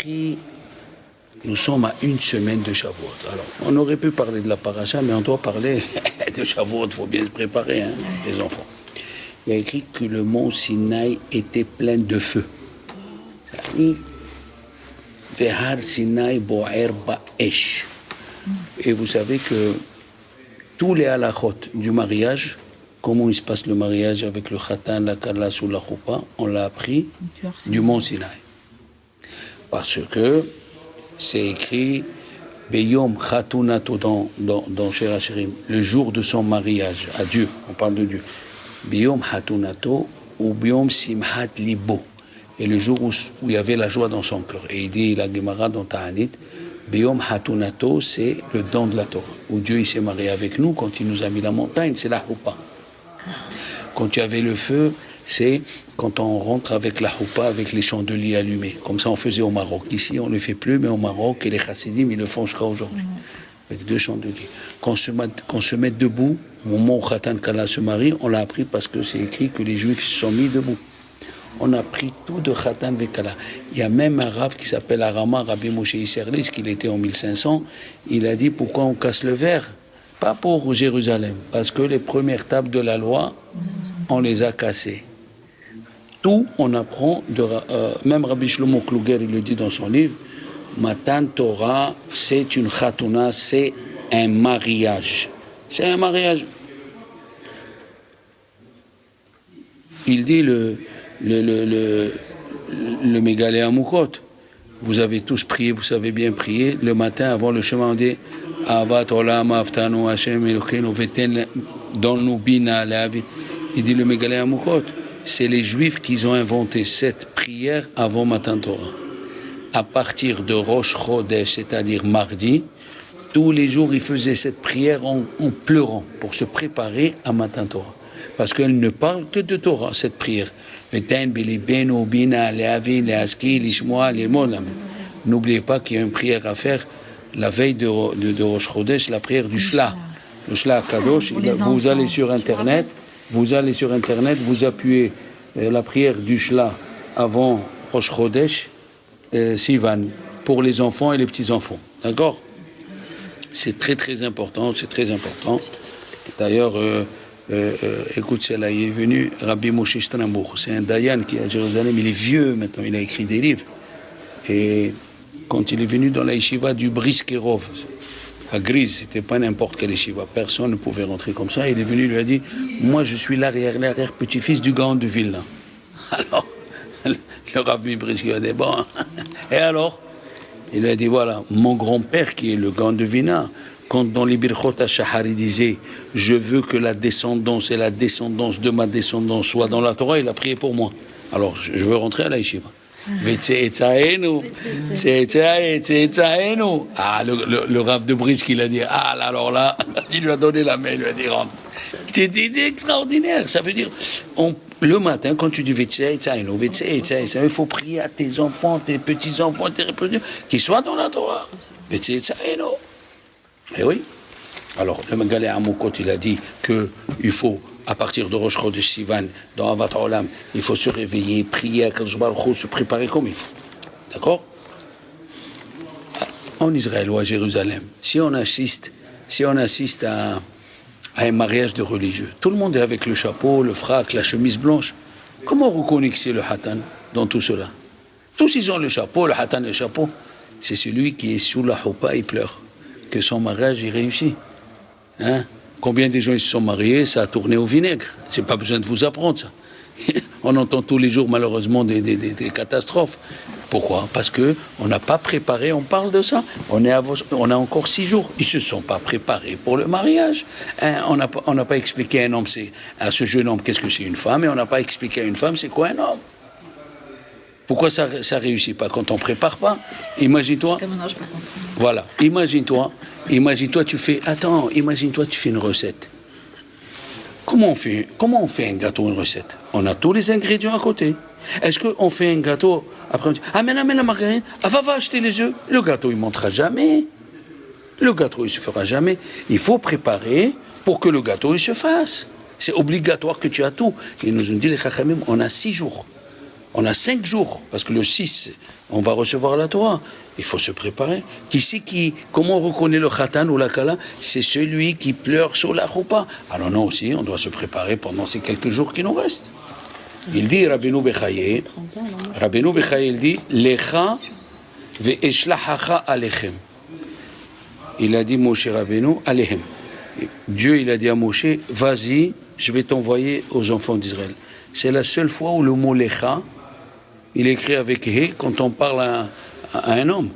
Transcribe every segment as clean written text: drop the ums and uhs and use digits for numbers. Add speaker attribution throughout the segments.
Speaker 1: Qui nous sommes à une semaine de Shavuot. Alors, on aurait pu parler de la paracha, mais on doit parler de Shavuot. Il faut bien se préparer, hein, les enfants. Il y a écrit que le mont Sinaï était plein de feu. Vehar Sinaï Bo'er Ba'esh. Et vous savez que tous les halachot du mariage, comment il se passe le mariage avec le khatan, la kalas ou la choupa, on l'a appris du mont Sinaï. Parce que c'est écrit Beyom Khatunato dans Shir HaShirim, le jour de son mariage à Dieu, on parle de Dieu. Beyom Khatunato ou Beyom Simhat Libo, et le jour où il y avait la joie dans son cœur. Et il dit la Gemara dans Ta'anit, Beyom Khatunato, c'est le don de la Torah, où Dieu il s'est marié avec nous quand il nous a mis la montagne, c'est la Choupa. Quand tu avais le feu, c'est quand on rentre avec la choupa, avec les chandeliers allumés. Comme ça, on faisait au Maroc. Ici, on ne le fait plus, mais au Maroc, et les chassidim, ils le font jusqu'à aujourd'hui. Avec 2 chandeliers. Quand on se met debout, au moment où Khatan Kala se marie, on l'a appris parce que c'est écrit que les Juifs se sont mis debout. On a pris tout de Khatan Vekala. Il y a même un rave qui s'appelle Arama, Rabbi Moshe Isserlis, qu'il était en 1500. Il a dit pourquoi on casse le verre? Pas pour Jérusalem, parce que les premières tables de la loi, on les a cassées. Tout, on apprend, même Rabbi Shlomo Kluger, il le dit dans son livre, Matan Torah, c'est une chatouna, c'est un mariage. C'est un mariage. Il dit le Mégalé Amoukot, vous avez tous prié, vous savez bien prier, le matin avant le chemin, on dit Avat Olam Aftanu Hashem Elokeinu Veten Donnu Bina Le'avit. Il dit le Mégalé Amoukot. C'est les Juifs qui ont inventé cette prière avant Matan Torah. À partir de Rosh Chodesh, c'est-à-dire mardi, tous les jours, ils faisaient cette prière en pleurant pour se préparer à Matan Torah. Parce qu'elle ne parle que de Torah, cette prière. N'oubliez pas qu'il y a une prière à faire la veille de Rosh Chodesh, la prière du Shla. Le Shla Kadosh, vous allez sur Internet. Vous allez sur Internet, vous appuyez la prière du Shla avant Rosh Chodesh, Sivan, pour les enfants et les petits-enfants. D'accord? C'est très très important, c'est très important. D'ailleurs, écoute, celle-là, il est venu, Rabbi Moshe Strambour, c'est un Dayan qui est à Jérusalem, il est vieux maintenant, il a écrit des livres. Et quand il est venu dans la yeshiva du Briskerov, à Grise, c'était pas n'importe quel yeshiva, personne ne pouvait rentrer comme ça. Il est venu, il lui a dit, moi je suis l'arrière-petit-fils du Gaon de Vilna. Alors, le Rav Briski a dit, bon, et alors? Il lui a dit, voilà, mon grand-père qui est le Gaon de Vilna, quand dans les Birchot HaShahar il disait, je veux que la descendance et la descendance de ma descendance soient dans la Torah, il a prié pour moi. Alors, je veux rentrer à la yeshiva. Ah, le Rav de Brice qui l'a dit, ah, alors là, il lui a donné la main, il lui a dit, rentre. C'est extraordinaire, ça veut dire, le matin, quand tu dis il faut prier à tes enfants, tes petits-enfants, tes reproducteurs, qu'ils soient dans la Torah. Et oui. Alors, le Mégalé Amoukot, il a dit qu'il faut, à partir de Rosh Chodesh Sivan, dans Avat Olam, il faut se réveiller, prier à Kadosh Baruch Hu, se préparer comme il faut. D'accord? En Israël ou à Jérusalem, si on assiste à un mariage de religieux, tout le monde est avec le chapeau, le frac, la chemise blanche. Comment on reconnaît que c'est le Hatan dans tout cela? Tous ils ont le chapeau, le Hatan et le chapeau. C'est celui qui est sous la choupa, il pleure. Que son mariage est réussi. Hein? Combien de gens ils se sont mariés, ça a tourné au vinaigre. J'ai pas besoin de vous apprendre ça. On entend tous les jours malheureusement des catastrophes. Pourquoi? Parce que on n'a pas préparé, on parle de ça. On a encore 6 jours. Ils se sont pas préparés pour le mariage. Hein? On n'a pas expliqué à un homme, à ce jeune homme, qu'est-ce que c'est une femme, et on n'a pas expliqué à une femme, c'est quoi un homme. Pourquoi ça réussit pas quand on prépare pas? Imagine-toi. Voilà. Imagine-toi, tu fais une recette. Comment on fait un gâteau, une recette? On a tous les ingrédients à côté. Est-ce qu'on fait un gâteau, après on dit, amène la margarine, va acheter les œufs. Le gâteau, il ne montera jamais. Le gâteau, il ne se fera jamais. Il faut préparer pour que le gâteau, il se fasse. C'est obligatoire que tu as tout. Ils nous ont dit, les Chachamim, on a 6 jours. On a 5 jours, parce que le 6, On va recevoir la Torah. Il faut se préparer. Comment on reconnaît le Khatan ou la Kala? C'est celui qui pleure sur la Choupa. Alors non aussi, on doit se préparer pendant ces quelques jours qui nous restent. Il dit, Rabbeinu Bechaye, il dit, Lecha ve'eshlachacha alechem. Il a dit, Moshe Rabbeinu, alechem. Dieu, il a dit à Moshe, vas-y, je vais t'envoyer aux enfants d'Israël. C'est la seule fois où le mot Lecha, il est écrit avec He quand on parle à un homme.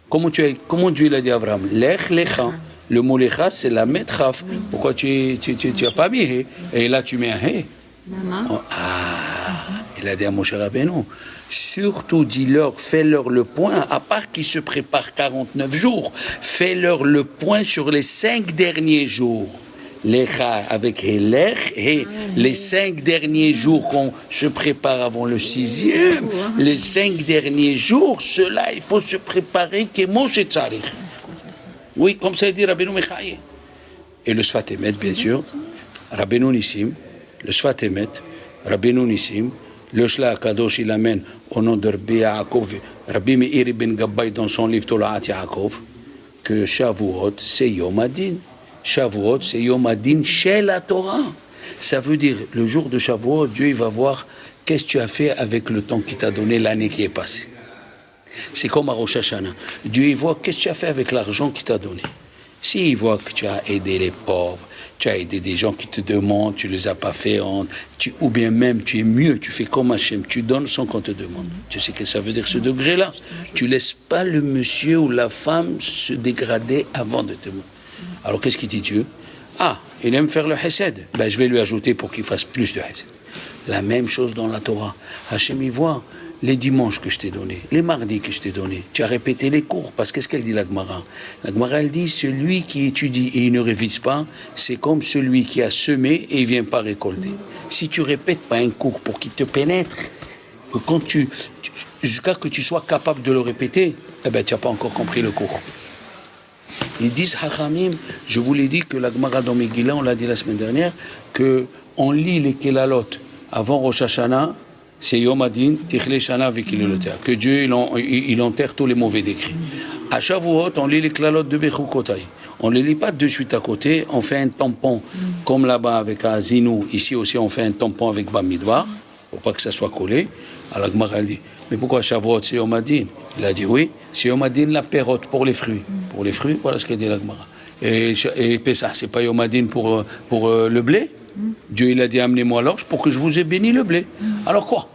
Speaker 1: Comment Dieu il a dit à Abraham? Lech Lecha. Le mot Lecha, c'est la Metraf. Pourquoi tu n'as pas mis He? Et là, tu mets un He. Il a dit à Moshe Rabbeinu, surtout dis-leur, fais-leur le point, à part qu'ils se préparent 49 jours, fais-leur le point sur les 5 derniers jours. Lecha avec Helech, et les 5 derniers jours qu'on se prépare avant le 6e, les 5 derniers jours, cela, il faut se préparer que Moshe Tzarich. Oui, comme ça dit Rabbeinu Mechaye. Et le Sfat Emet, bien sûr, Rabbeinu Nissim, le Sfat Emet, Rabbeinu Nissim, le Shla Kadosh, il amène au nom de Rabbi Yaakov, Rabbi Meir ben Gabbai dans son livre Tolaat Yaakov, que Shavuot, c'est Yom Adin. Shavuot, c'est Yom Adin chez la Torah. Ça veut dire, le jour de Shavuot, Dieu il va voir qu'est-ce que tu as fait avec le temps qu'il t'a donné l'année qui est passée. C'est comme à Rosh Hashanah. Dieu il voit qu'est-ce que tu as fait avec l'argent qu'il t'a donné. S'il voit que tu as aidé les pauvres, tu as aidé des gens qui te demandent, tu ne les as pas fait honte, ou bien même tu es mieux, tu fais comme Hachem, tu donnes sans qu'on te demande. Tu sais ce que ça veut dire ce degré-là? Tu ne laisses pas le monsieur ou la femme se dégrader avant de te demander. Alors qu'est-ce qu'il dit Dieu? Ah, il aime faire le Hesed. Ben, je vais lui ajouter pour qu'il fasse plus de Hesed. La même chose dans la Torah. Hachem, il voit les dimanches que je t'ai donnés, les mardis que je t'ai donnés. Tu as répété les cours, parce qu'est-ce qu'elle dit la Gemara? La Gemara, elle dit, celui qui étudie et il ne révise pas, c'est comme celui qui a semé et il ne vient pas récolter. Si tu répètes pas un cours pour qu'il te pénètre, que quand jusqu'à que tu sois capable de le répéter, eh ben, tu n'as pas encore compris le cours. Ils disent, Hachamim, je vous l'ai dit que la Gemara dans Megillah, on l'a dit la semaine dernière, qu'on lit les Kelalot avant Rosh Hashanah, c'est Yom Adin, Tichle Shana Vekilelotea, que Dieu il enterre tous les mauvais décrets. À Shavuot, on lit les Kelalot de Bechukotai. On ne les lit pas de suite à côté, on fait un tampon, comme là-bas avec Azinu, ici aussi on fait un tampon avec Bamidbar, pour pas que ça soit collé. Alors la Gemara dit, mais pourquoi Shavuot c'est Yom Adin? Il a dit oui, c'est Yom Adin la pérote pour les fruits. Pour les fruits, voilà ce qu'a dit la Gemara. Et Pessah, c'est pas Yom Adin pour le blé? Dieu il a dit amenez-moi l'orge pour que je vous ai béni le blé. Alors quoi?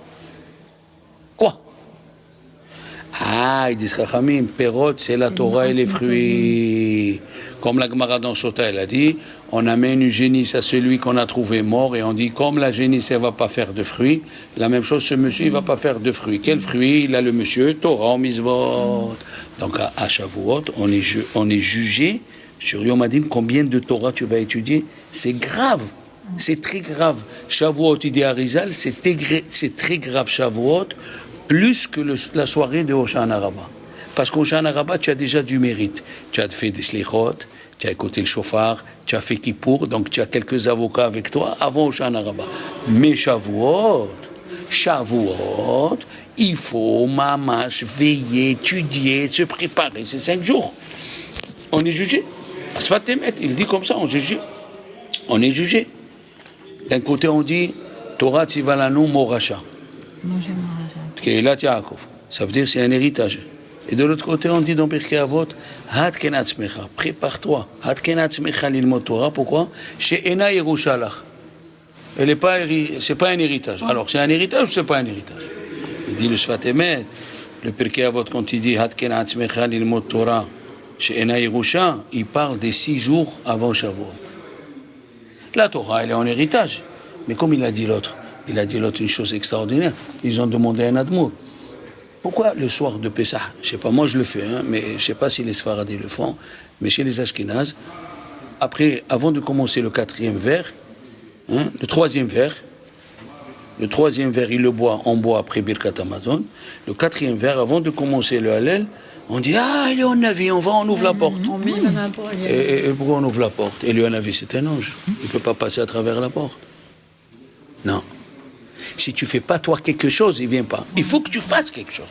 Speaker 1: Ah, ils disent Chachamim, Perot, c'est la Torah et les fruits. Comme la Gemara dans Sota, elle a dit, on amène une génisse à celui qu'on a trouvé mort et on dit, comme la génisse, elle ne va pas faire de fruits, la même chose, ce monsieur, il ne va pas faire de fruits. Quel fruit? Il a le monsieur, Torah en Misvot. Donc à Shavuot, on est jugé sur Yom Adin, combien de Torah tu vas étudier. C'est grave. C'est très grave. Shavuot, il dit à Rizal, c'est très grave Shavuot, plus que la soirée de Hoshana Rabbah. Parce qu'Hoshana Rabbah, tu as déjà du mérite. Tu as fait des slichot, tu as écouté le shofar, tu as fait kippour, donc tu as quelques avocats avec toi avant Hoshana Rabbah. Mais Shavuot, il faut mamash, veiller, étudier, se préparer. C'est 5 jours. On est jugé. Sfat Emet, il dit comme ça, on est jugé. D'un côté, on dit Torah Tzivalanu Moracha. Keilat Yaakov. Ça veut dire c'est un héritage. Et de l'autre côté, on dit dans Pirkei Avot, Hatken Atzmecha, prépare-toi. Hatken Atzmecha l'ilmot Torah. Pourquoi? Chez Ena Yerushalach. C'est pas un héritage. Alors, c'est un héritage ou c'est pas un héritage? Il dit le Sfat Emet, le Pirkei Avot, quand il dit Hatken Atzmecha l'ilmot Torah, chez Ena Yerusha, il parle des 6 jours avant Shavuot. La Torah, elle est en héritage. Mais comme il a dit l'autre une chose extraordinaire. Ils ont demandé un admour. Pourquoi le soir de Pessah? Je ne sais pas, moi je le fais, mais je ne sais pas si les Sfaradis le font, mais chez les Ashkénazes, avant de commencer le 4e vers, le 3e vers, il le boit, on boit après Birkat Hamazon. Le 4e vers, avant de commencer le Hallel, on dit, il est en Navi, on ouvre la porte. Et pourquoi on ouvre la porte? Et le Navi, c'est un ange. Il ne peut pas passer à travers la porte. Non. Si tu ne fais pas toi quelque chose, il ne vient pas. Il faut que tu fasses quelque chose.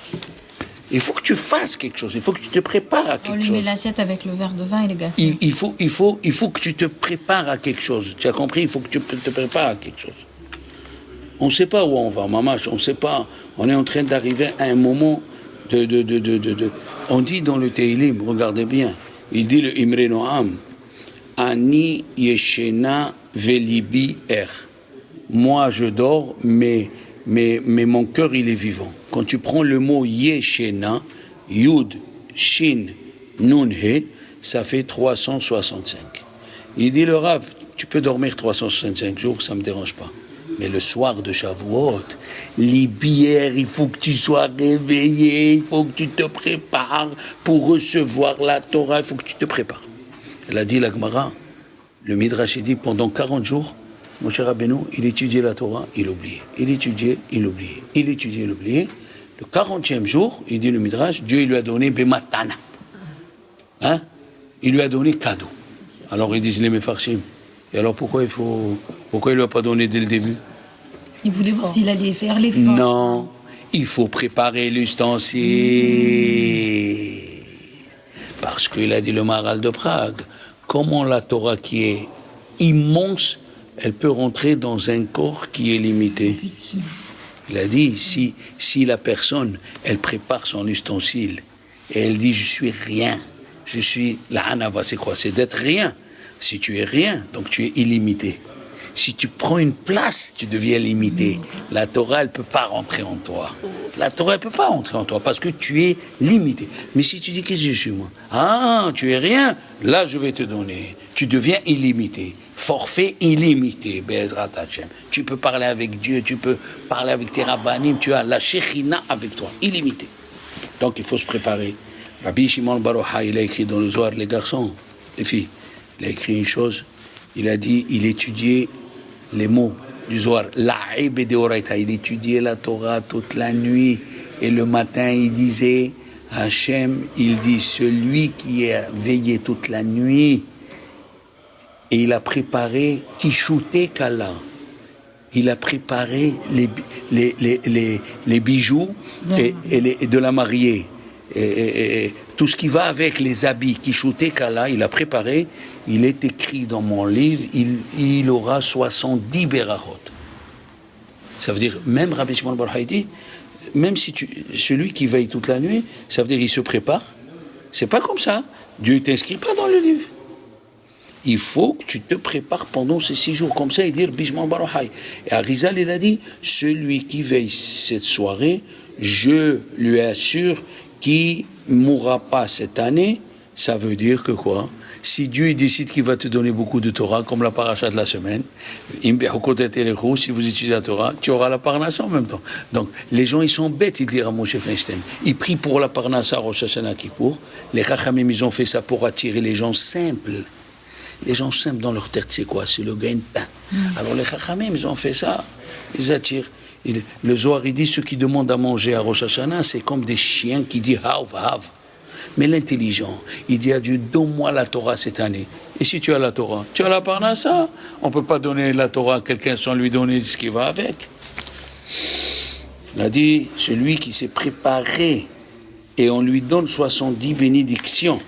Speaker 1: Il faut que tu fasses quelque chose. Il faut que tu te prépares à quelque chose.
Speaker 2: On lui met l'assiette avec le verre de vin et les gâteaux.
Speaker 1: Il faut que tu te prépares à quelque chose. Tu as compris? Il faut que tu te prépares à quelque chose. On ne sait pas où on va, mamache. On ne sait pas. On est en train d'arriver à un moment On dit dans le Teilim, regardez bien, il dit le Imre Noam, Ani yeshena velibi er. Moi je dors, mais mon cœur il est vivant. Quand tu prends le mot yeshena, yud, shin, nun, he, ça fait 365. Il dit le Rav, tu peux dormir 365 jours, ça ne me dérange pas. Mais le soir de Shavuot, les bières, il faut que tu sois réveillé, il faut que tu te prépares pour recevoir la Torah, il faut que tu te prépares. Elle a dit la Gemara, le Midrash, il dit pendant 40 jours, Moshe Rabbeinu, il étudiait la Torah, il oubliait. Il étudiait, il oubliait. Il étudiait, il oubliait. Le 40e jour, il dit le Midrash, Dieu il lui a donné Bematana. Hein? Il lui a donné cadeau. Alors ils disent les Mefarshim. Et alors pourquoi il ne lui a pas donné dès le début?
Speaker 2: Il voulait voir s'il allait faire l'effort.
Speaker 1: Non, il faut préparer l'ustensile. Parce qu'il a dit le Maharal de Prague, comment la Torah qui est immense, elle peut rentrer dans un corps qui est limité. Il a dit, si la personne, elle prépare son ustensile, et elle dit, je suis rien, je suis la hanava, c'est quoi? C'est d'être rien. Si tu es rien, donc tu es illimité. Si tu prends une place, tu deviens limité. La Torah, elle ne peut pas rentrer en toi. La Torah, elle ne peut pas rentrer en toi parce que tu es limité. Mais si tu dis, qu'est-ce que je suis moi? Ah, tu es rien, là je vais te donner. Tu deviens illimité. Forfait illimité, Be'ezrat Hashem. Tu peux parler avec Dieu, tu peux parler avec tes rabbanim, tu as la Shekhinah avec toi, illimité. Donc il faut se préparer. Rabbi Shimon Bar Yochai, il a écrit dans le Zohar, les garçons, les filles, il a écrit une chose, il a dit, il étudiait les mots du Zohar, l'Aïb et Deoraita, il étudiait la Torah toute la nuit, et le matin il disait, Hachem, il dit, celui qui a veillé toute la nuit, et il a préparé Kishuté Kala, il a préparé les bijoux et de la mariée, et tout ce qui va avec les habits, Kishuté Kala, il a préparé, il est écrit dans mon livre, il aura 70 berachot. Ça veut dire, même Rabbi Shimon Bar Yochai dit, même si celui qui veille toute la nuit, ça veut dire il se prépare. C'est pas comme ça. Dieu ne t'inscrit pas dans le livre. Il faut que tu te prépares pendant ces 6 jours. Comme ça, il dit Rabbi Shimon Bar Yochai. Et Arizal, il a dit, celui qui veille cette soirée, je lui assure qu'il ne mourra pas cette année. Ça veut dire que quoi? Si Dieu décide qu'il va te donner beaucoup de Torah, comme la paracha de la semaine, si vous étudiez la Torah, tu auras la parnassa en même temps. Donc, les gens, ils sont bêtes, ils diront à Moshe Feinstein. Ils prient pour la parnassa Rosh Hashanah Kippour. Les Chachamim, ils ont fait ça pour attirer les gens simples. Les gens simples dans leur tête, c'est quoi? C'est le gain-pain. Alors, les Chachamim, ils ont fait ça. Ils attirent. Le Zohar, il dit, ceux qui demandent à manger à Rosh Hashanah, c'est comme des chiens qui disent « hav, hav ». Mais l'intelligent, il dit à Dieu, donne-moi la Torah cette année. Et si tu as la Torah, tu as la parnassa. On ne peut pas donner la Torah à quelqu'un sans lui donner ce qui va avec. Il a dit, celui qui s'est préparé et on lui donne 70 bénédictions.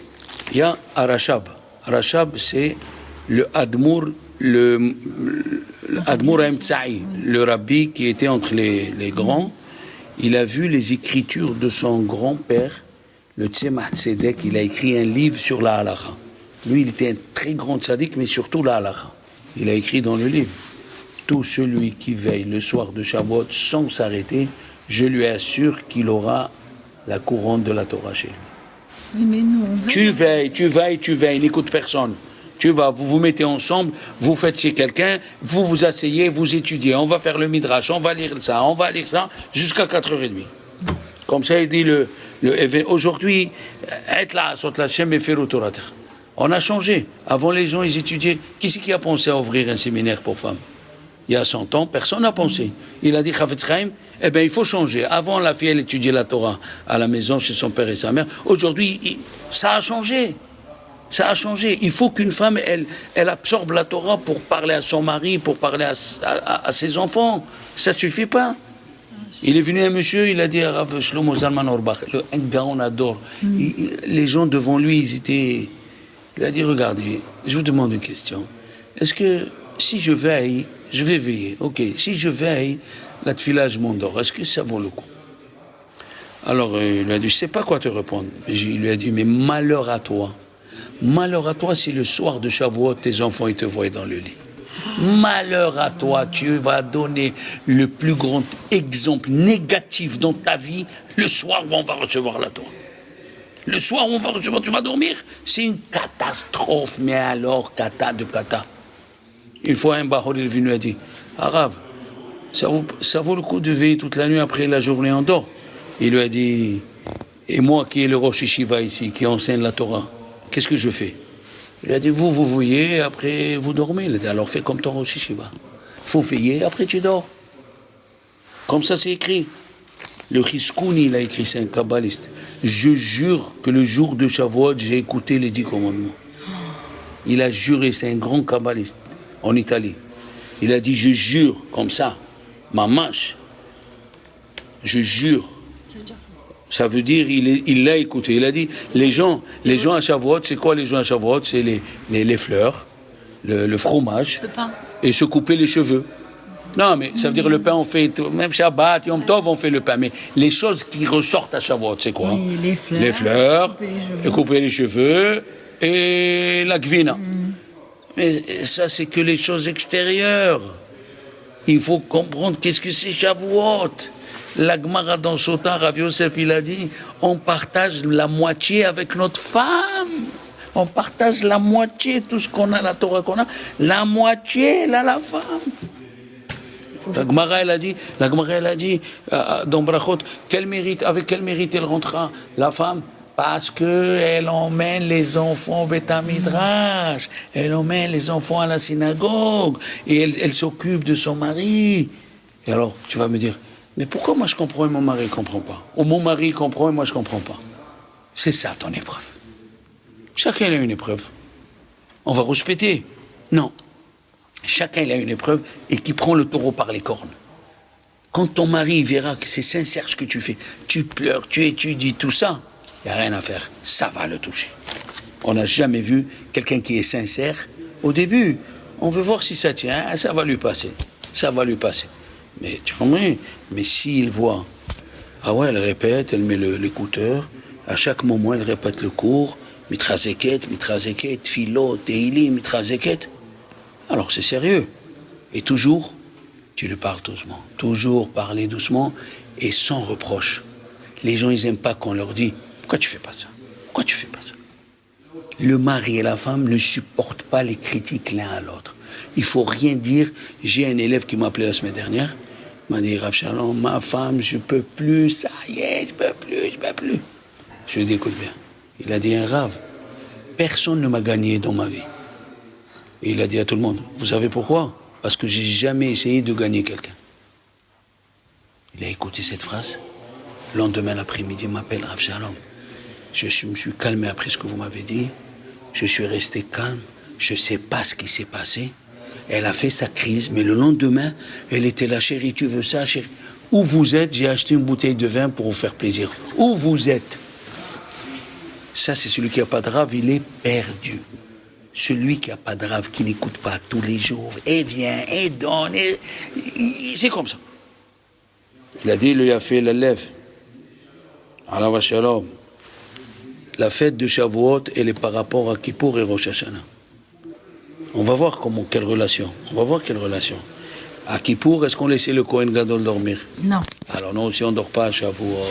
Speaker 1: Il y a Arashab. Arashab, c'est le Admour, le Admour Emtsaï, le rabbi qui était entre les grands. Il a vu les écritures de son grand-père, le Tzemach Tzedek, il a écrit un livre sur la halakha. Lui, il était un très grand tzaddik, mais surtout la halakha. Il a écrit dans le livre, tout celui qui veille le soir de Shavuot sans s'arrêter, je lui assure qu'il aura la couronne de la Torah chez lui.
Speaker 2: Oui, mais nous,
Speaker 1: Tu veilles, n'écoute personne. Tu vas, vous vous mettez ensemble, vous faites chez quelqu'un, vous vous asseyez, vous étudiez, on va faire le midrash, on va lire ça, jusqu'à 4h30. Comme ça, il dit aujourd'hui, on a changé. Avant, les gens, ils étudiaient. Qui c'est qui a pensé à ouvrir un séminaire pour femmes? Il y a 100 ans, personne n'a pensé. Il a dit, Chafetz Chaim, il faut changer. Avant, la fille, elle étudiait la Torah à la maison chez son père et sa mère. Aujourd'hui, ça a changé. Ça a changé. Il faut qu'une femme, elle absorbe la Torah pour parler à son mari, pour parler à ses enfants. Ça ne suffit pas. Il est venu un monsieur, il a dit à Rav Shlomo Zalman Auerbach, un gaon adore. Les gens devant lui, ils étaient... Il a dit, regardez, je vous demande une question. Est-ce que si je veille, je vais veiller, ok. Si je veille, la tefila, je m'endors. Est-ce que ça vaut le coup? Alors, il lui a dit, je ne sais pas quoi te répondre. Il lui a dit, mais malheur à toi. Malheur à toi si le soir de Shavuot, tes enfants, ils te voient dans le lit. Malheur à toi, tu vas donner le plus grand exemple négatif dans ta vie le soir où on va recevoir la Torah. Le soir où on va recevoir, tu vas dormir, c'est une catastrophe, mais alors, cata de cata. Une fois, un Bahor est venu et a dit, Arabe, ça vaut le coup de veiller toute la nuit, après la journée on dort. Il lui a dit, et moi qui est le Rosh Yeshiva ici, qui enseigne la Torah, qu'est-ce que je fais? Il a dit, vous veillez, après vous dormez. Il a dit, alors fais comme ton Rosh Yeshiva. Il faut veiller, après tu dors. Comme ça c'est écrit. Le Chizkouni, il a écrit, c'est un kabbaliste. Je jure que le jour de Shavuot, j'ai écouté les 10 commandements. Il a juré, c'est un grand kabbaliste, en Italie. Il a dit, je jure, comme ça, mamash, je jure. Ça veut dire, il l'a écouté. Il a dit, les gens à Shavuot, c'est quoi les gens à Shavuot? C'est les fleurs, le fromage,
Speaker 2: Le pain.
Speaker 1: et se couper les cheveux. Non, mais ça veut dire le pain, on fait, même Shabbat, Yom Tov, on fait le pain. Mais les choses qui ressortent à Shavuot, c'est quoi?
Speaker 2: Oui,
Speaker 1: les fleurs, couper les cheveux et la gvina. Mais ça, c'est que les choses extérieures. Il faut comprendre qu'est-ce que c'est Shavuot. La Gemara dans Sota, Rav Yosef, il a dit, on partage la moitié avec notre femme. On partage la moitié, tout ce qu'on a, la Torah qu'on a, la moitié, là, la femme. La Gemara, elle a dit, dans Brachot, avec quel mérite elle rentrera, la femme? Parce qu'elle emmène les enfants au Beth Midrash, elle emmène les enfants à la synagogue, et elle s'occupe de son mari. Et alors, tu vas me dire, mais pourquoi moi je comprends et mon mari ne comprend pas? Ou mon mari comprend et moi je ne comprends pas? C'est ça ton épreuve. Chacun a une épreuve. On va respecter? Non. Chacun a une épreuve et qui prend le taureau par les cornes. Quand ton mari verra que c'est sincère ce que tu fais, tu pleures, tu étudies, tout ça, il n'y a rien à faire. Ça va le toucher. On n'a jamais vu quelqu'un qui est sincère. Au début, on veut voir si ça tient, ça va lui passer. Ça va lui passer. Mais tu comprends? Mais s'il voit, ah ouais, elle répète, elle met l'écouteur, à chaque moment elle répète le cours, mitrazeket, philo, teili, mitrazeket. Alors c'est sérieux. Et toujours, tu lui parles doucement. Toujours parler doucement et sans reproche. Les gens, ils n'aiment pas qu'on leur dise, pourquoi tu fais pas ça? Pourquoi tu fais pas ça? Le mari et la femme ne supportent pas les critiques l'un à l'autre. Il faut rien dire. J'ai un élève qui m'a appelé la semaine dernière, m'a dit, Rav Shalom, ma femme, je peux plus, ça y est, je peux plus. Je lui ai dit, écoute bien. Il a dit, un Rav, personne ne m'a gagné dans ma vie. Et il a dit à tout le monde, vous savez pourquoi? Parce que j'ai jamais essayé de gagner quelqu'un. Il a écouté cette phrase. Le lendemain l'après-midi, il m'appelle Rav Shalom. Je me suis calmé après ce que vous m'avez dit. Je suis resté calme. Je ne sais pas ce qui s'est passé. Elle a fait sa crise, mais le lendemain, elle était là, chérie, tu veux ça, chérie? Où vous êtes? J'ai acheté une bouteille de vin pour vous faire plaisir. Où vous êtes? Ça, c'est celui qui n'a pas de rave, il est perdu. Celui qui n'a pas de rave, qui n'écoute pas tous les jours, et vient, et donne, c'est comme ça. Il a dit, il lui a fait la lèvre. Allah Shalom. La fête de Shavuot, elle est par rapport à Kippour et Rosh Hashanah. On va voir quelle relation. À Kippour, est-ce qu'on laissait le Kohen Gadol dormir?
Speaker 2: Non.
Speaker 1: Alors nous aussi, on ne dort pas à Shavuot.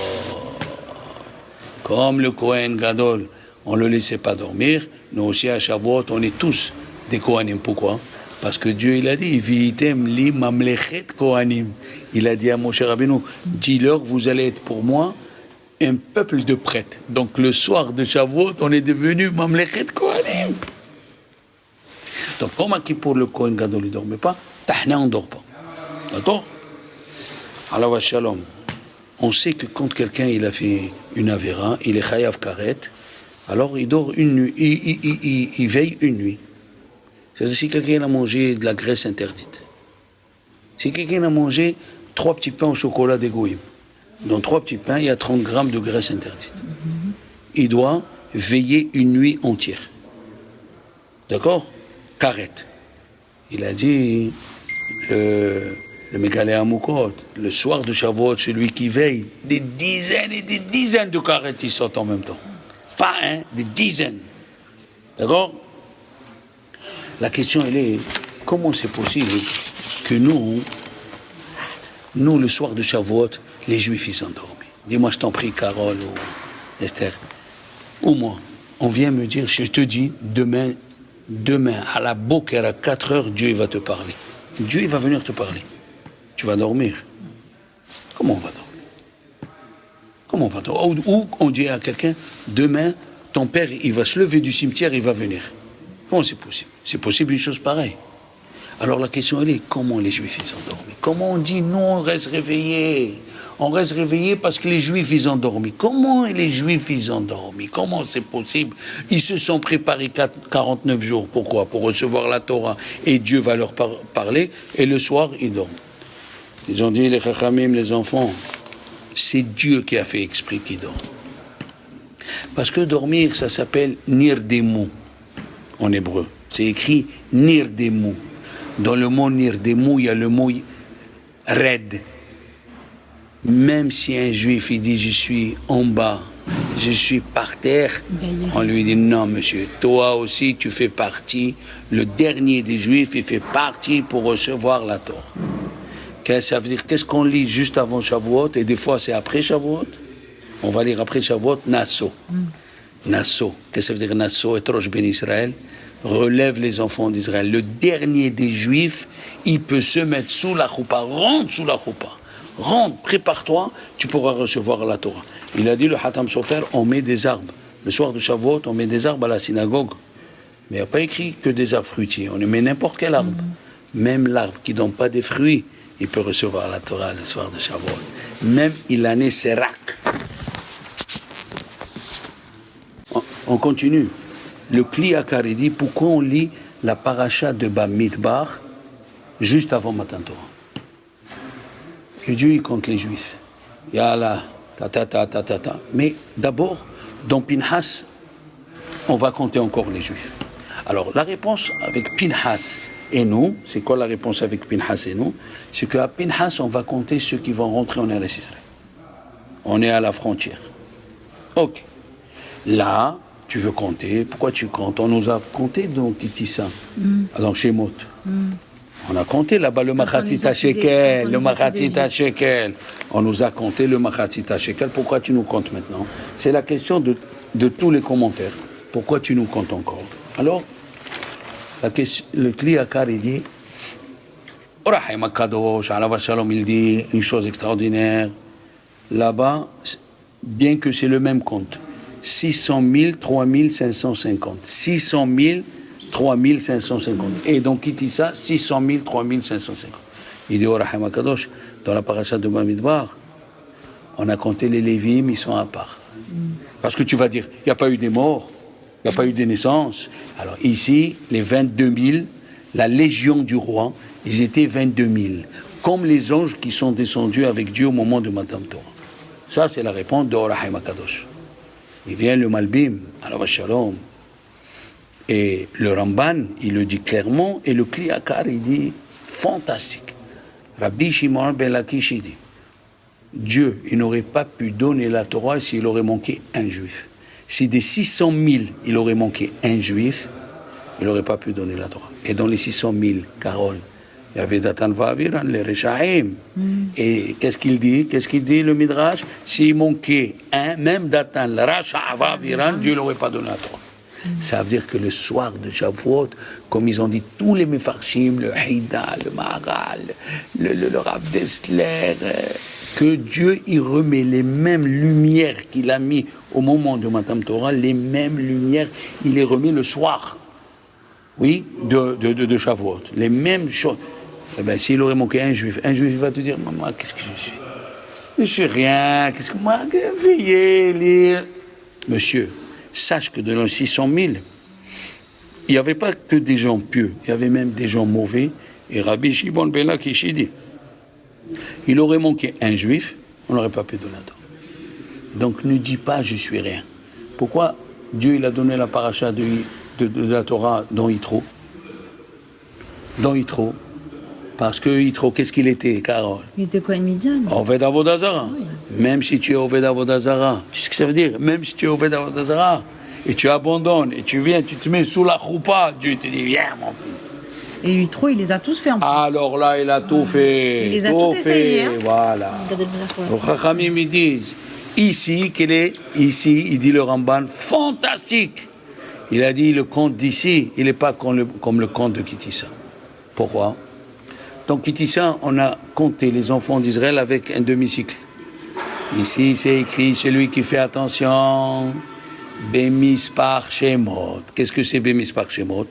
Speaker 1: Comme le Kohen Gadol, on ne le laissait pas dormir, nous aussi à Shavuot, on est tous des Kohanim. Pourquoi? Parce que Dieu, il a dit, Vi'item li mamlechet Kohanim. Il a dit à Moshe Rabbeinu, dis-leur, vous allez être pour moi un peuple de prêtres. Donc le soir de Shavuot, on est devenu mamlechet Kohanim. Donc comme à Kippour, le Kohen Gadol ne dormait pas, Tahna, on ne dort pas. D'accord? Alors, Shalom. On sait que quand quelqu'un il a fait une avéra, il est chayav karet, Alors il dort une nuit, il veille une nuit. C'est-à-dire si quelqu'un a mangé de la graisse interdite, si quelqu'un a mangé 3 petits pains au chocolat d'égoïme, dans 3 petits pains, il y a 30 grammes de graisse interdite. Il doit veiller une nuit entière. D'accord? Carrette. Il a dit, le Mégalé Amoukot, le soir de Shavuot, celui qui veille, des dizaines et des dizaines de carrettes, ils sortent en même temps. Pas un, des dizaines. D'accord? La question, elle est, comment c'est possible que nous, le soir de Shavuot, les Juifs, ils sont endormis? Dis-moi, je t'en prie, Carole ou Esther, ou moi, on vient me dire, je te dis, demain, à la Boker, à 4 heures, Dieu il va te parler. Dieu il va venir te parler. Tu vas dormir. Comment on va dormir? Comment on va dormir? Ou on dit à quelqu'un, demain, ton père, il va se lever du cimetière, il va venir. Comment c'est possible? C'est possible une chose pareille. Alors la question, elle est, comment les Juifs, ils ont dormi? Comment on dit, nous, on reste réveillés? On reste réveillés parce que les Juifs, ils ont dormi. Comment les Juifs, ils ont dormi? Comment c'est possible? Ils se sont préparés 49 jours. Pourquoi? Pour recevoir la Torah. Et Dieu va leur parler. Et le soir, ils dorment. Ils ont dit, les Chachamim, les enfants, c'est Dieu qui a fait exprès qu'ils dorment. Parce que dormir, ça s'appelle nirdemu en hébreu. C'est écrit nirdemu. Dans le mot nirdemu, il y a le mot red. Même si un juif il dit je suis en bas, je suis par terre, on lui dit non monsieur, toi aussi tu fais partie, le dernier des juifs il fait partie pour recevoir la Torah. Ça veut dire qu'est-ce qu'on lit juste avant Shavuot et des fois c'est après Shavuot? On va lire après Shavuot Nasso. Nasso, qu'est-ce que ça veut dire Nasso? Et Rosh Ben Israël relève les enfants d'Israël. Le dernier des juifs, il peut se mettre sous la choupa, rentre sous la choupa. Rentre, prépare-toi, tu pourras recevoir la Torah. Il a dit, le Hatam Sofer, on met des arbres. Le soir de Shavuot, on met des arbres à la synagogue. Mais il n'y a pas écrit que des arbres fruitiers. On met n'importe quel arbre. Même l'arbre qui ne donne pas des fruits, il peut recevoir la Torah le soir de Shavuot. Même Ilané Serak. On continue. Le Kli Akar, il dit, pourquoi on lit la paracha de Bamidbar juste avant Matan Torah? Et Dieu, il compte les Juifs. Yallah, ta. Mais d'abord, dans Pinhas, on va compter encore les Juifs. Alors, la réponse avec Pinhas et nous, c'est quoi la réponse avec Pinhas et nous? C'est qu'à Pinhas, on va compter ceux qui vont rentrer en Eretz Israël. On est à la frontière. Ok. Là, tu veux compter. Pourquoi tu comptes? On nous a compté dans Kitissa, dans Shemot. On a compté là-bas le Machatzita Shekel, le Machatzita Shekel. On nous a compté le Machatzita Shekel. Pourquoi tu nous comptes maintenant? C'est la question de tous les commentaires. Pourquoi tu nous comptes encore? Alors, le Kli Akar, il dit, Orahaim HaKadosh, Alav Shalom, il dit une chose extraordinaire. Là-bas, bien que c'est le même compte, 600 000, 3550. 600 000, 3550. Et donc, Kitissa, 600 000, 3550. Il dit, Orahaim HaKadosh, dans la paracha de Bamidbar, on a compté les Lévim, ils sont à part. Parce que tu vas dire, il n'y a pas eu des morts, il n'y a pas eu des naissances. Alors ici, les 22 000, la légion du roi, ils étaient 22 000. Comme les anges qui sont descendus avec Dieu au moment de Matan Torah. Ça, c'est la réponse de Orahaim HaKadosh. Il vient le Malbim, Alav Shalom. Et le Ramban, il le dit clairement, et le Kli Akar, il dit fantastique. Rabbi Shimon ben Lakish, il dit Dieu, il n'aurait pas pu donner la Torah s'il aurait manqué un juif. Si des 600 000, il aurait manqué un juif, il n'aurait pas pu donner la Torah. Et dans les 600 000, Carole, il y avait Datan Va'aviran, les Rechaim. Et qu'est-ce qu'il dit? Qu'est-ce qu'il dit le Midrash? S'il manquait un, même Datan, le Racha Va'aviran, Dieu ne l'aurait pas donné la Torah. Ça veut dire que le soir de Shavuot, comme ils ont dit tous les Mefarshim, le Haïda, le Maharal, le Rav Dessler, que Dieu y remet les mêmes lumières qu'il a mis au moment de Matan Torah, les mêmes lumières, il les remet le soir, oui, de Shavuot, les mêmes choses. Eh bien, s'il aurait manqué un juif va te dire, maman, qu'est-ce que je suis? Je suis rien, qu'est-ce que moi, veuillez lire. Monsieur, sache que dans les 600 000, il n'y avait pas que des gens pieux, il y avait même des gens mauvais. Et Rabbi Shimon ben Lakish dit, il aurait manqué un juif, on n'aurait pas pu donner la Torah. Donc ne dis pas je suis rien. Pourquoi Dieu il a donné la paracha de la Torah dans Yitro? Dans Yitro. Parce que Yitro, qu'est-ce qu'il était, Carole?
Speaker 2: Il était quoi, Midian?
Speaker 1: Oved Avodazara.
Speaker 2: Oui.
Speaker 1: Même si tu es Oved Avodazara, tu sais ce que ça veut dire? Même si tu es Oved Avodazara, et tu abandonnes, et tu viens, tu te mets sous la choupa, Dieu te dit, viens mon fils.
Speaker 2: Et Yitro, il les a tous fait en plus.
Speaker 1: Alors là, il a tout fait.
Speaker 2: Il les a tout essayés, hein.
Speaker 1: Voilà. Les Chachamim, ils disent, ici, il dit le Ramban, fantastique. Il a dit, le conte d'ici, il n'est pas comme le conte de Kitissa. Pourquoi? Donc, Kitissa, on a compté les enfants d'Israël avec un demi-cycle. Ici, c'est écrit, celui qui fait attention, Bémispar Shemot. Qu'est-ce que c'est Bémispar Shemot?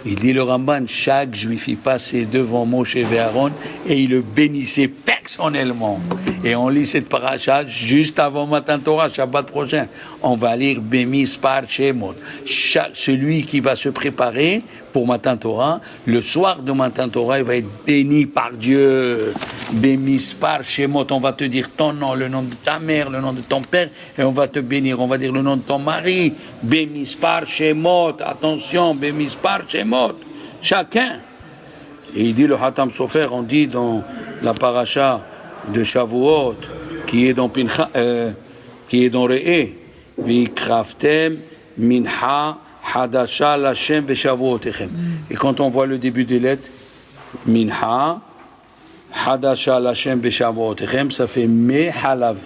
Speaker 1: Il dit le Ramban, chaque juif, il passait devant Moshe et Aaron et il le bénissait personnellement. Et on lit cette paracha juste avant Matan Torah, Shabbat prochain. On va lire Bémispar Shemot. Celui qui va se préparer pour Matan Torah, le soir de Matan Torah, il va être béni par Dieu. Bémispar Shemot, on va te dire ton nom, le nom de ta mère, le nom de ton père, et on va te bénir. On va dire le nom de ton mari. Bémispar Shemot, attention, Bémispar Shemot. Chacun. Et il dit le Hatam Sofer, on dit dans la paracha de Shavuot, qui est dans Re'eh, Vikraftem minha hadasha l'Hashem beshavuotechem. Et quand on voit le début des lettres, minha hadasha l'Hashem beshavuotechem, ça fait mehalav.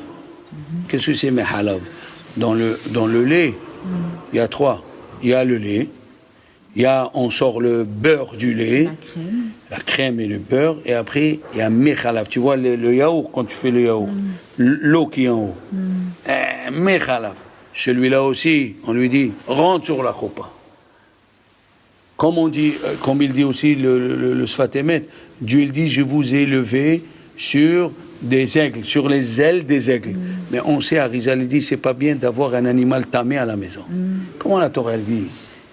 Speaker 1: Qu'est-ce que c'est mehalav? Dans le lait, il y a trois. Il y a le lait, on sort le beurre du lait, la crème et le beurre, et après il y a mechalav. Tu vois le yaourt, quand tu fais le yaourt, l'eau qui est en haut. Mechalav. Celui-là aussi, on lui dit, rentre sur la choupa. Comme il dit aussi le Sfat Emet, Dieu il dit, je vous ai élevé sur des aigles, sur les ailes des aigles. Mais on sait, Arizal dit, c'est pas bien d'avoir un animal tamé à la maison. Comment la Torah elle dit,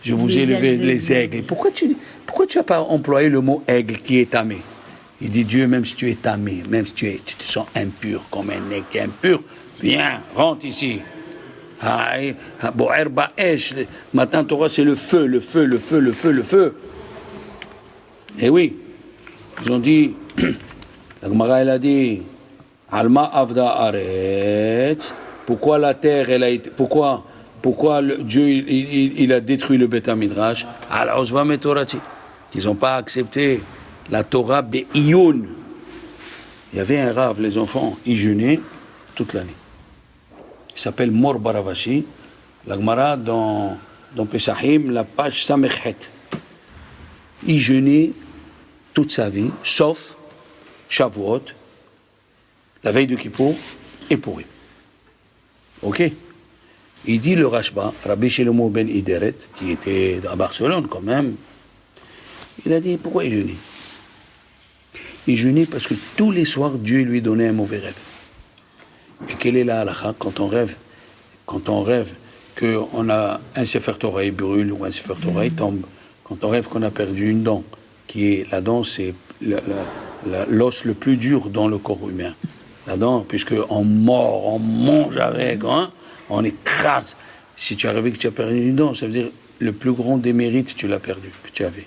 Speaker 1: je vous ai élevé les aigles? Pourquoi tu n'as pas employé le mot aigle qui est tamé? Il dit, Dieu, même si tu es tamé, même si tu te sens impur, comme un aigle qui est impur, viens, rentre ici. Bo'er ba'esh, Matan Torah, c'est le feu, le feu, le feu, le feu, le feu. Et oui, ils ont dit, la Gemara, elle a dit, Alma avda aretz, pourquoi la terre, elle a été, pourquoi Dieu, il a détruit le Beth Midrash, alors Osva Metorati, qu'ils n'ont pas accepté la Torah be'iyun. Il y avait un rave, les enfants, ils jeûnaient toute l'année. Il s'appelle Mor Baravashi, la Gemara dans Pesachim, la page Samechet. Il jeûnait toute sa vie, sauf Shavuot, la veille de Kippour et Purim. Ok? Il dit le Rashba, Rabbi Shlomo ben Ideret, qui était à Barcelone quand même, il a dit pourquoi il jeûnait? Il jeûnait parce que tous les soirs, Dieu lui donnait un mauvais rêve. Et quelle est la halakha quand on rêve qu'on a un Sefer Torah il brûle ou un Sefer Torah il tombe, quand on rêve qu'on a perdu une dent, qui est la dent, c'est l'os le plus dur dans le corps humain. La dent, puisque on mord, on mange avec, hein, on écrase. Si tu as rêvé que tu as perdu une dent, ça veut dire le plus grand des mérites, tu l'as perdu, que tu avais.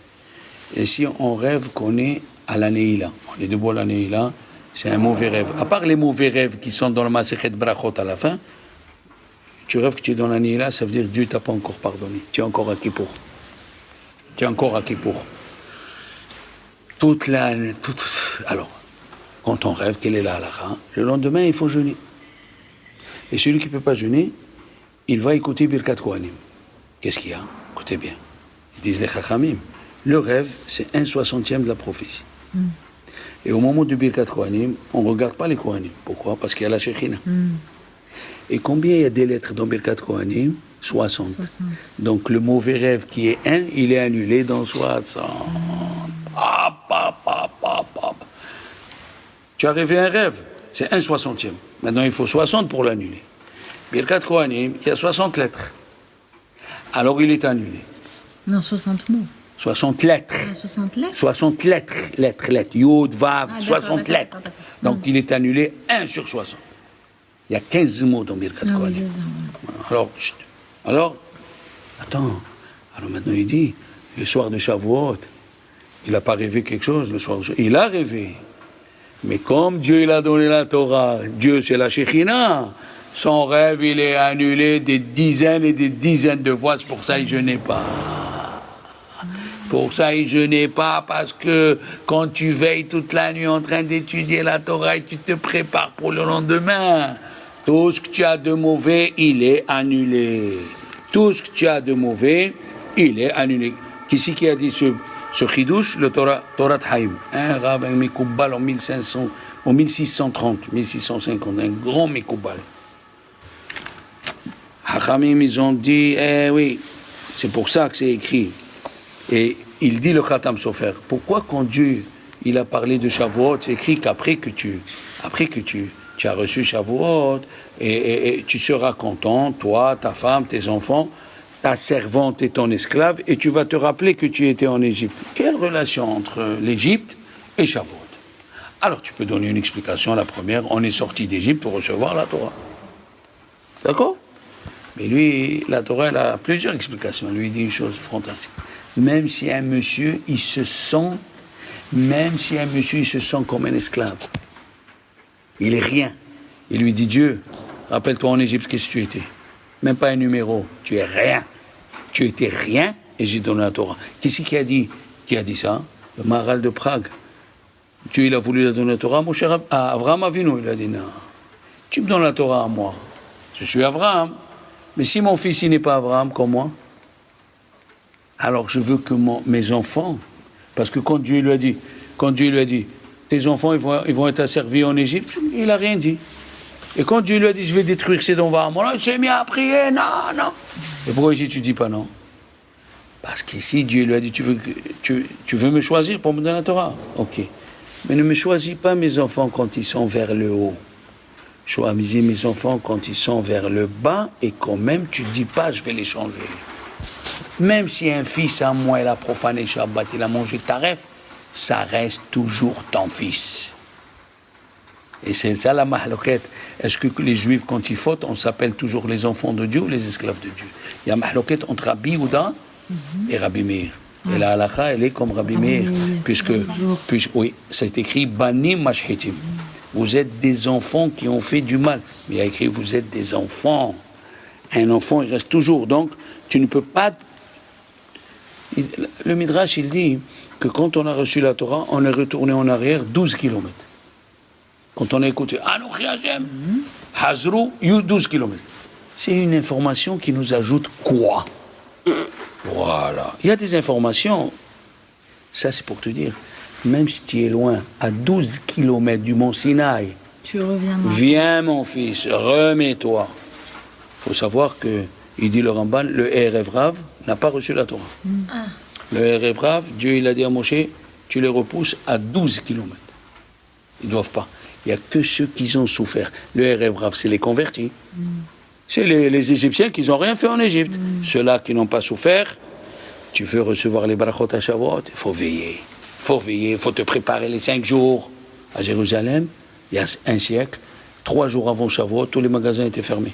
Speaker 1: Et si on rêve qu'on est à la Neila, on est debout à la Neila, c'est un mauvais rêve. À part les mauvais rêves qui sont dans le Masechet Brachot à la fin, tu rêves que tu es dans la Neila, ça veut dire que Dieu t'a pas encore pardonné. Tu es encore à Kippour. Alors, quand on rêve, quelle est la halakha? Le lendemain, il faut jeûner. Et celui qui ne peut pas jeûner, il va écouter Birkat Kohanim. Qu'est-ce qu'il y a? Écoutez bien. Ils disent les Chachamim. Le rêve, c'est 1/60e de la prophétie. Et au moment du Birkat Kohanim, on ne regarde pas les Kohanim. Pourquoi? Parce qu'il y a la Shekhinah. Et combien il y a des lettres dans Birkat Kohanim? 60. Donc le mauvais rêve qui est 1, il est annulé dans 60. Tu as rêvé un rêve, c'est 1/60e. Maintenant il faut 60 pour l'annuler. Birkat Kohanim, il y a 60 lettres. alors il est annulé.
Speaker 2: Non, 60 mots.
Speaker 1: 60 lettres.
Speaker 2: Ah, 60 lettres
Speaker 1: 60 lettres. Yod, Vav,
Speaker 2: Ah, d'accord,
Speaker 1: 60
Speaker 2: d'accord,
Speaker 1: lettres.
Speaker 2: d'accord.
Speaker 1: Donc il est annulé 1 sur 60. Il y a 15 mots dans Birkat
Speaker 2: Ah, oui,
Speaker 1: Kohanim.
Speaker 2: c'est ça, ouais.
Speaker 1: Alors, attends. Alors maintenant il dit, le soir de Shavuot, il n'a pas rêvé quelque chose le soir de Shavuot. Il a rêvé. Mais comme Dieu il a donné la Torah, Dieu c'est la Shekhinah, son rêve il est annulé des dizaines et des dizaines de fois, c'est pour ça il jeûnait pas. Pour ça il jeûnait pas, parce que quand tu veilles toute la nuit en train d'étudier la Torah et tu te prépares pour le lendemain, tout ce que tu as de mauvais, il est annulé. Tout ce que tu as de mauvais, il est annulé. Qui c'est qui a dit ce chidouche? Le Torah Haïm, un rabbin Mekoubal en 1630, 1650, un grand Mekoubal. Hachamim, ils ont dit, oui, c'est pour ça que c'est écrit. Et il dit le Khatam Sofer. Pourquoi quand Dieu il a parlé de Shavuot, c'est écrit qu'après que tu as reçu Shavuot, et tu seras content, toi, ta femme, tes enfants, ta servante et ton esclave, et tu vas te rappeler que tu étais en Égypte. Quelle relation entre l'Égypte et Shavuot? Alors tu peux donner une explication. La première, on est sorti d'Égypte pour recevoir la Torah. D'accord? Mais lui, la Torah, elle a plusieurs explications. Lui, il dit une chose fantastique. Même si un monsieur, il se sent comme un esclave, il est rien. Il lui dit, Dieu, rappelle-toi en Égypte, qu'est-ce que tu étais? Même pas un numéro, tu es rien. Tu étais rien et j'ai donné la Torah. Qui a dit ça? Le Maharal de Prague. Dieu, il a voulu la donner la Torah, mon cher Abraham Avinu, il a dit non. Tu me donnes la Torah à moi. Je suis Abraham. Mais si mon fils, il n'est pas Abraham comme moi, alors je veux que mes enfants, parce que quand Dieu lui a dit, tes enfants, ils vont être asservis en Égypte, il n'a rien dit. Et quand Dieu lui a dit, je vais détruire ces environnements, il s'est mis à prier, non. Et pourquoi ici tu ne dis pas non? Parce qu'ici, Dieu lui a dit, tu veux me choisir pour me donner la Torah? Ok. Mais ne me choisis pas mes enfants quand ils sont vers le haut. Choisis mes enfants quand ils sont vers le bas, et quand même, tu ne dis pas, je vais les changer. Même si un fils à moi, il a profané Shabbat, il a mangé taref, ça reste toujours ton fils. Et c'est ça la mahloket. Est-ce que les Juifs, quand ils fautent, on s'appelle toujours les enfants de Dieu ou les esclaves de Dieu? Il y a mahloket entre Rabbi Yehuda et Rabbi Meir. Et la halakha, elle est comme Rabbi Meir, puisque oui, c'est écrit Banim Mashhitim. Vous êtes des enfants qui ont fait du mal. Mais il y a écrit vous êtes des enfants. Un enfant, il reste toujours. Donc, tu ne peux pas. Le Midrash, il dit que quand on a reçu la Torah, on est retourné en arrière 12 km. Quand on a écouté Anochi Hashem, Hazrou, 12 km. C'est une information qui nous ajoute quoi? Voilà. Il y a des informations. Ça, c'est pour te dire, même si tu es loin, à 12 km du mont Sinaï,
Speaker 2: tu reviendras.
Speaker 1: Viens, mon fils, remets-toi. Il faut savoir que, il dit le Ramban, le Erev Rav n'a pas reçu la Torah. Le Erev Rav, Dieu il a dit à Moshe, tu les repousses à 12 km. Ils ne doivent pas. Il n'y a que ceux qui ont souffert. Le Erev Rav, c'est les convertis. C'est les Égyptiens qui n'ont rien fait en Égypte. Ceux-là qui n'ont pas souffert, tu veux recevoir les brachot à Shavuot, il faut veiller. Il faut te préparer les 5 jours. À Jérusalem, il y a un siècle, 3 jours avant Shavuot, tous les magasins étaient fermés.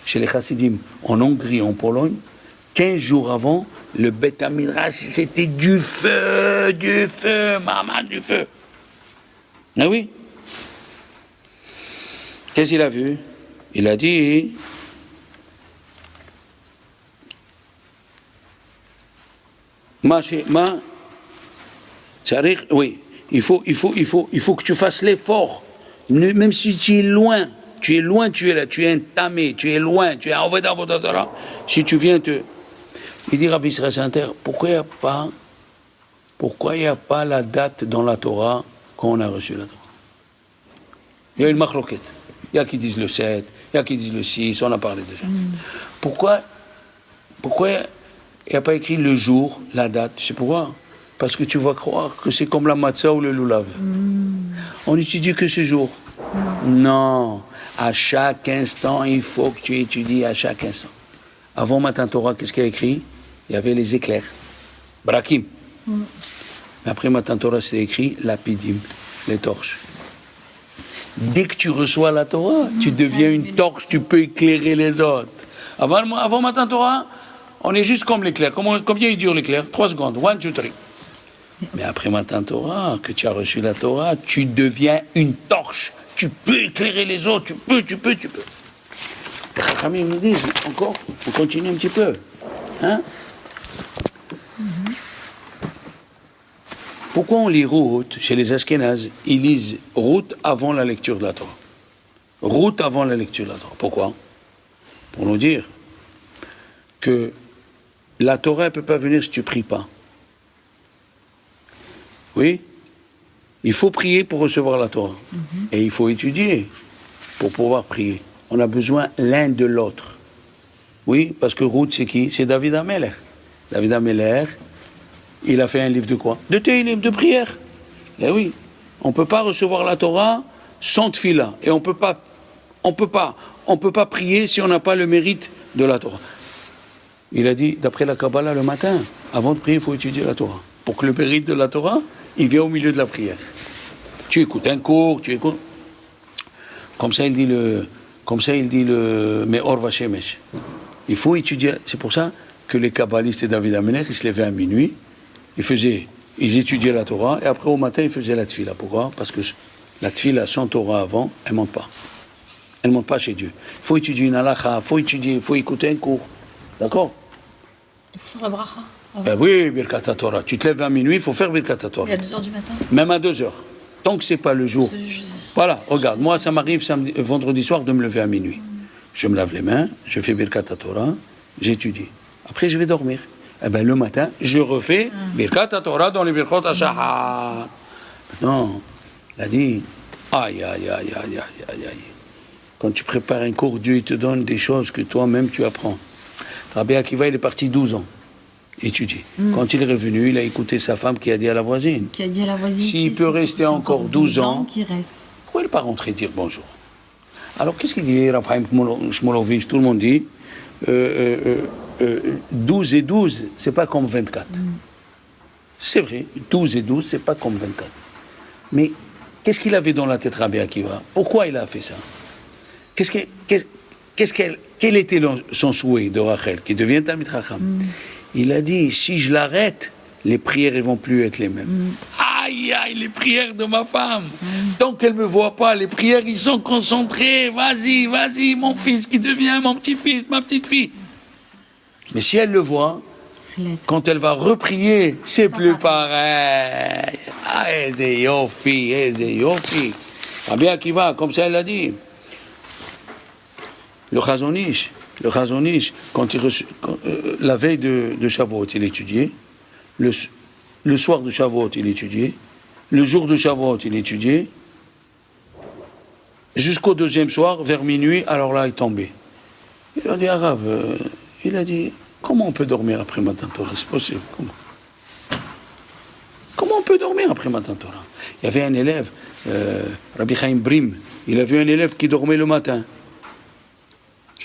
Speaker 1: Chez les Chassidim, en Hongrie, en Pologne, 15 jours avant, le Beth Midrash, c'était du feu, maman, du feu. Ah oui. Qu'est-ce qu'il a vu? Il a dit, oui, il faut que tu fasses l'effort, même si tu es loin, tu es là, tu es entamé, tu es loin, tu es en dans votre Torah. Si tu viens il dit Rabbi Israël Sainter, pourquoi il n'y a pas la date dans la Torah quand on a reçu la Torah? Il y a une machloket. Il y a qui disent le 7, il y a qui disent le 6, on a parlé déjà. Pourquoi il n'y a pas écrit le jour, la date? Tu sais pourquoi? Parce que tu vas croire que c'est comme la matzah ou le lulav. On n'étudie que ce jour. Non. À chaque instant, il faut que tu étudies à chaque instant. Avant Matin Torah, qu'est-ce qu'il y a écrit? Il y avait les éclairs. Brakim. Mais après Matin Torah, c'est écrit lapidim, les torches. Dès que tu reçois la Torah, tu deviens une torche, tu peux éclairer les autres. Avant Matin Torah, on est juste comme l'éclair. Combien il dure l'éclair? 3 secondes. 1, 2, 3. Mais après Matin Torah, que tu as reçu la Torah, tu deviens une torche. Tu peux éclairer les autres, tu peux. Les Chachamim nous disent, encore, on continue un petit peu. Hein? Pourquoi on lit Ruth chez les Ashkénazes? Ils lisent Ruth avant la lecture de la Torah. Ruth avant la lecture de la Torah. Pourquoi? Pour nous dire que la Torah ne peut pas venir si tu ne pries pas. Oui? Il faut prier pour recevoir la Torah. Et il faut étudier pour pouvoir prier. On a besoin l'un de l'autre. Oui, parce que Ruth, c'est qui? C'est David Ameler. David Ameler, il a fait un livre de quoi? De Tehillim, de prière. Eh oui, on ne peut pas recevoir la Torah sans tefila. Et on peut pas prier si on n'a pas le mérite de la Torah. Il a dit, d'après la Kabbalah, le matin, avant de prier, il faut étudier la Torah. Pour que le mérite de la Torah, il vient au milieu de la prière. Tu écoutes un cours, tu écoutes... Comme ça, il dit le Me'or Vashemesh. Il faut étudier. C'est pour ça que les kabbalistes et David Ameler, ils se levaient à minuit, ils étudiaient la Torah, et après au matin, ils faisaient la tefila. Pourquoi? Parce que la tefila sans Torah avant, elle ne monte pas. Elle ne monte pas chez Dieu. Il faut étudier une halakha, il faut écouter un cours. D'accord?
Speaker 2: Il faut faire la bracha.
Speaker 1: Ben oui, Birkat Torah. Tu te lèves à minuit, il faut faire Birkat Torah.
Speaker 2: Et à 2h du matin?
Speaker 1: Même à 2h. Tant que ce n'est pas le jour. Voilà, regarde, moi ça m'arrive vendredi soir de me lever à minuit. Je me lave les mains, je fais Birkat Torah, j'étudie. Après je vais dormir. Eh bien le matin, je refais Birkat Torah dans les Birkot HaShahar. Maintenant, il a dit, aïe. Quand tu prépares un cours, Dieu il te donne des choses que toi-même tu apprends. Rabbi Akiva, il est parti 12 ans. Étudier. Quand il est revenu, il a écouté sa femme qui a dit à la voisine. S'il peut rester encore 12 ans, pourquoi il n'est pas rentré dire bonjour? Alors qu'est-ce qu'il dit, Rav Chaim Shmulevitch? Tout le monde dit 12 et 12, c'est pas comme 24. C'est vrai, 12 et 12, c'est pas comme 24. Mais qu'est-ce qu'il avait dans la tête, Rabbi Akiva? Pourquoi il a fait ça? Quel était son souhait de Rachel, qui devient Talmid Chacham? Il a dit, si je l'arrête, les prières ne vont plus être les mêmes. Aïe, les prières de ma femme. Tant qu'elle ne me voit pas, les prières, ils sont concentrées. Vas-y, mon fils qui devient mon petit-fils, ma petite-fille. Mais si elle le voit, quand elle va reprier, c'est plus pareil. Eze yofi. Rabbi Akiva, comme ça elle a dit. Le Chazon Ish, la veille de Shavuot, il étudiait. Le soir de Shavuot, il étudiait. Le jour de Shavuot, il étudiait. Jusqu'au deuxième soir, vers minuit, alors là, il tombait. Il a dit, Arabe, comment on peut dormir après Matin Torah? C'est possible, comment on peut dormir après Matin Torah? Il y avait un élève, Rabbi Chaim Brim, il a vu un élève qui dormait le matin.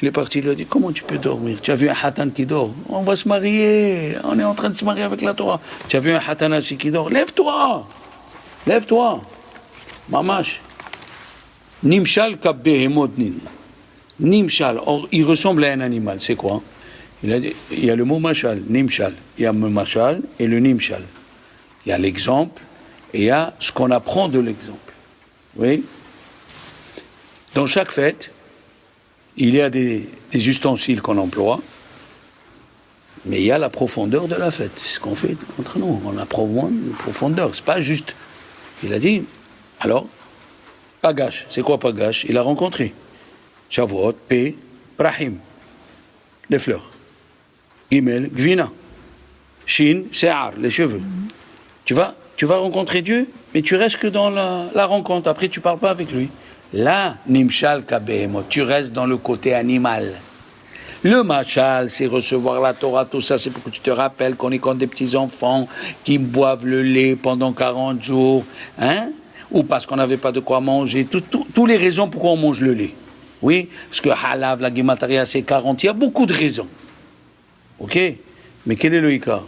Speaker 1: Il est parti, il lui a dit, comment tu peux dormir? Tu as vu un hatan qui dort? On va se marier, on est en train de se marier avec la Torah. Tu as vu un hatan assis qui dort? Lève-toi, mamash. Nimshal kabbehemodnin. Nimshal, or il ressemble à un animal, c'est quoi? Il y a le mot mashal, nimshal. Il y a le mashal et le nimshal. Il y a l'exemple et il y a ce qu'on apprend de l'exemple. Oui? Dans chaque fête, il y a des ustensiles qu'on emploie, mais il y a la profondeur de la fête. C'est ce qu'on fait entre nous. On apprend une profondeur. C'est pas juste. Il a dit, alors, Pagash. C'est quoi Pagash? Il a rencontré. Shavuot, P, Brahim. Les fleurs. Gimel, Gvina. Shin, Se'ar, les cheveux. Tu vas rencontrer Dieu, mais tu restes que dans la rencontre. Après, tu parles pas avec lui. Là, Nimshal Kabehemot, tu restes dans le côté animal. Le machal, c'est recevoir la Torah, tout ça, c'est pour que tu te rappelles qu'on est comme des petits-enfants qui boivent le lait pendant 40 jours, hein? Ou parce qu'on n'avait pas de quoi manger, toutes les raisons pourquoi on mange le lait. Oui, parce que halav, la guimataria, c'est 40, il y a beaucoup de raisons. Ok, mais quel est le Ika?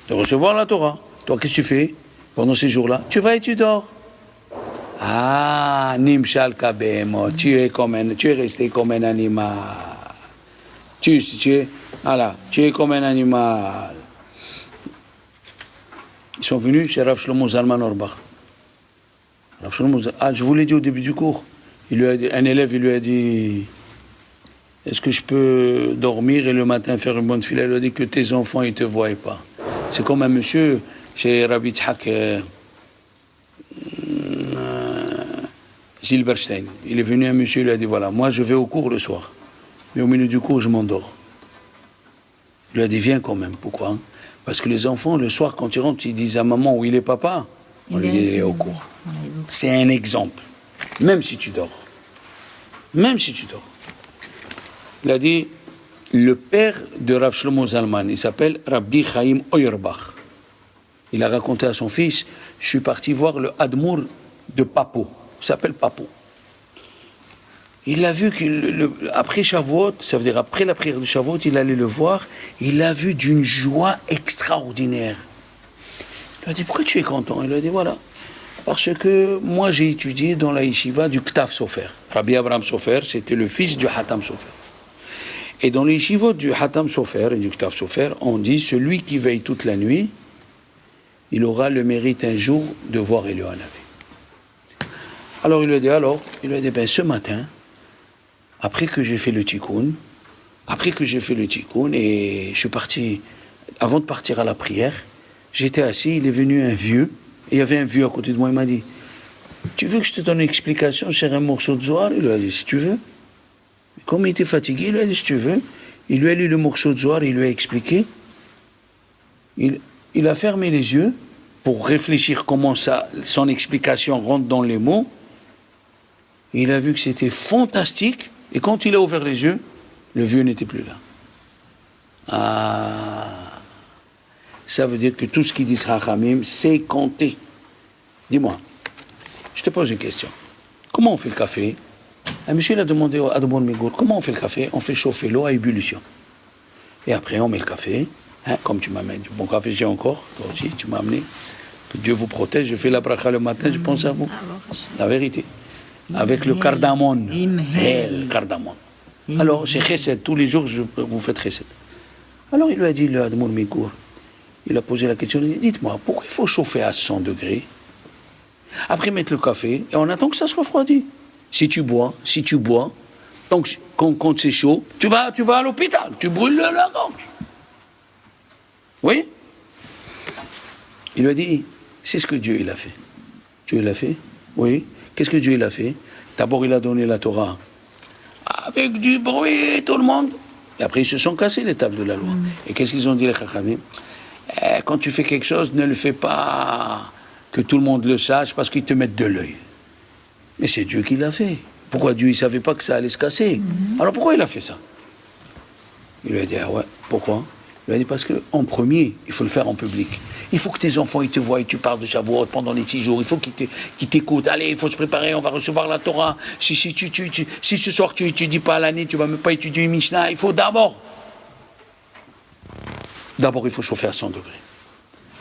Speaker 1: De recevoir la Torah. Toi, qu'est-ce que tu fais pendant ces jours-là? Tu vas et tu dors. Ah, Nimshal Kabemo, tu es resté comme un animal. Tu es comme un animal. Ils sont venus chez Rav Shlomo Zalman Auerbach. Rav Shlomo, je vous l'ai dit au début du cours. Un élève, il lui a dit, est-ce que je peux dormir et le matin faire une bonne fila? Il lui a dit que tes enfants, ils ne te voient pas. C'est comme un monsieur chez Rabbi Tzhak Zilberstein. Il est venu un monsieur, il lui a dit, voilà, moi je vais au cours le soir. Mais au milieu du cours, je m'endors. Il lui a dit, viens quand même. Pourquoi? Parce que les enfants, le soir, quand ils rentrent, ils disent à maman, où il est papa? On lui dit, il est au cours. C'est un exemple. Même si tu dors. Même si tu dors. Il a dit, le père de Rav Shlomo Zalman, il s'appelle Rabbi Chaim Auerbach. Il a raconté à son fils, je suis parti voir le Admour de Papo. Il s'appelle Papo. Il a vu après Shavuot, ça veut dire après la prière de Shavuot, il allait le voir, il l'a vu d'une joie extraordinaire. Il lui a dit, pourquoi tu es content? Il lui a dit, voilà, parce que moi j'ai étudié dans la yeshiva du Ktav Sofer. Rabbi Abraham Sofer, c'était le fils du Hatam Sofer. Et dans les yeshivot du Hatam Sofer et du Ktav Sofer, on dit, celui qui veille toute la nuit, il aura le mérite un jour de voir Eliyahu Hanavi. Alors il lui a dit, ben ce matin, après que j'ai fait le tikkun, et je suis parti, avant de partir à la prière, j'étais assis, il est venu un vieux, et il y avait un vieux à côté de moi, il m'a dit, tu veux que je te donne une explication sur un morceau de Zohar? Il lui a dit, si tu veux. Comme il était fatigué, il lui a dit, si tu veux. Il lui a lu le morceau de Zohar, il lui a expliqué. Il a fermé les yeux pour réfléchir comment son explication rentre dans les mots. Il a vu que c'était fantastique. Et quand il a ouvert les yeux, le vieux n'était plus là. Ah, ça veut dire que tout ce qu'ils disent Chachamim, c'est compté. Dis-moi, je te pose une question. Comment on fait le café? Un monsieur il a demandé à Admor Migour, comment on fait le café? On fait chauffer l'eau à ébullition. Et après, on met le café. Comme tu m'amènes du bon café, j'ai encore. Toi aussi, tu m'as amené. Que Dieu vous protège. Je fais la bracha le matin, je pense à vous. La vérité. Avec le cardamone. Le cardamone. Alors, c'est chesed. Tous les jours, vous faites chesed. Alors, il lui a dit, le Admor Migour, il a posé la question, il a dit, dites-moi, pourquoi il faut chauffer à 100 degrés? Après, mettre le café, et on attend que ça se refroidisse. Si tu bois, donc quand c'est chaud, tu vas à l'hôpital, tu brûles la gorge. Oui? Il lui a dit, c'est ce que Dieu il a fait. Dieu il a fait? Oui. Qu'est-ce que Dieu il a fait? D'abord il a donné la Torah avec du bruit, tout le monde. Et après ils se sont cassés les tables de la loi. Et qu'est-ce qu'ils ont dit les Chachamim? Quand tu fais quelque chose, ne le fais pas que tout le monde le sache parce qu'ils te mettent de l'œil. Mais c'est Dieu qui l'a fait. Pourquoi Dieu, il ne savait pas que ça allait se casser? Alors pourquoi il a fait ça? Il lui a dit, ah ouais, pourquoi? Il lui a dit, parce qu'en premier, il faut le faire en public. Il faut que tes enfants, ils te voient et tu parles de Shavuot pendant les 6 jours. Il faut qu'ils t'écoutent. Allez, il faut se préparer, on va recevoir la Torah. Si ce soir tu n'étudies pas l'année, tu ne vas même pas étudier une Mishnah. Il faut d'abord, il faut chauffer à 100 degrés.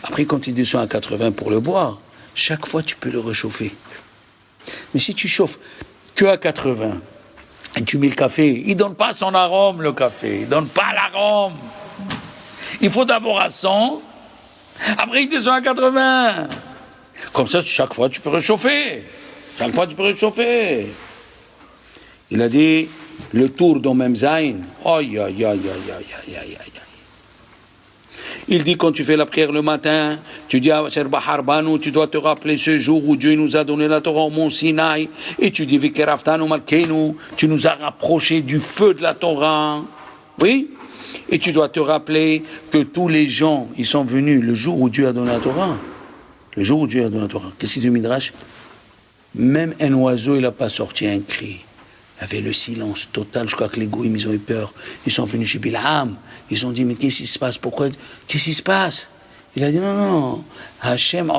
Speaker 1: Après, quand il descend à 80 pour le boire, chaque fois, tu peux le réchauffer. Mais si tu chauffes que à 80 et tu mets le café, il ne donne pas son arôme, le café. Il ne donne pas l'arôme. Il faut d'abord à 100, après il descend à 80. Comme ça, chaque fois, tu peux réchauffer. Il a dit, le tour dans même Zayn. Aïe, aïe, aïe, aïe, aïe, aïe, aïe. Il dit, quand tu fais la prière le matin, tu dis à Sherba Harbanu, tu dois te rappeler ce jour où Dieu nous a donné la Torah au mont Sinaï, et tu dis, Vikeraftanu Malkenu, tu nous as rapprochés du feu de la Torah. Oui? Et tu dois te rappeler que tous les gens, ils sont venus le jour où Dieu a donné la Torah. Le jour où Dieu a donné la Torah. Qu'est-ce qu'il dit Midrash? Même un oiseau, il n'a pas sorti un cri. Il y avait le silence total. Je crois que les goïms, ils ont eu peur. Ils sont venus chez Bilham. Ils ont dit, mais qu'est-ce qui se passe? Pourquoi? Qu'est-ce qui se passe? Il a dit, non. Hachem,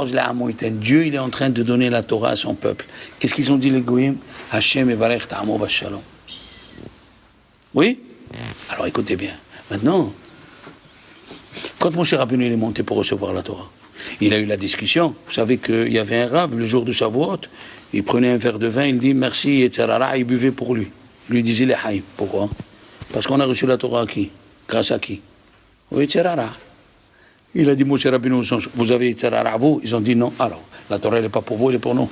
Speaker 1: Dieu, il est en train de donner la Torah à son peuple. Qu'est-ce qu'ils ont dit, les goïms? Hachem, Evarech, Ta'amo, Bashalom. Oui? Alors écoutez bien. Maintenant, Quand Moshe Rabbeinu est monté pour recevoir la Torah, il a eu la discussion. Vous savez qu'il y avait un rave, le jour de Shavuot, il prenait un verre de vin, il dit merci, et tsarara, il buvait pour lui. Il lui disait les haïm. Pourquoi? Parce qu'on a reçu la Torah à qui? Grâce à qui? Oui, tsarara. Il a dit Moshe Rabbeinu, vous avez tsarara vous? Ils ont dit non. Alors, la Torah, elle n'est pas pour vous, elle est pour nous.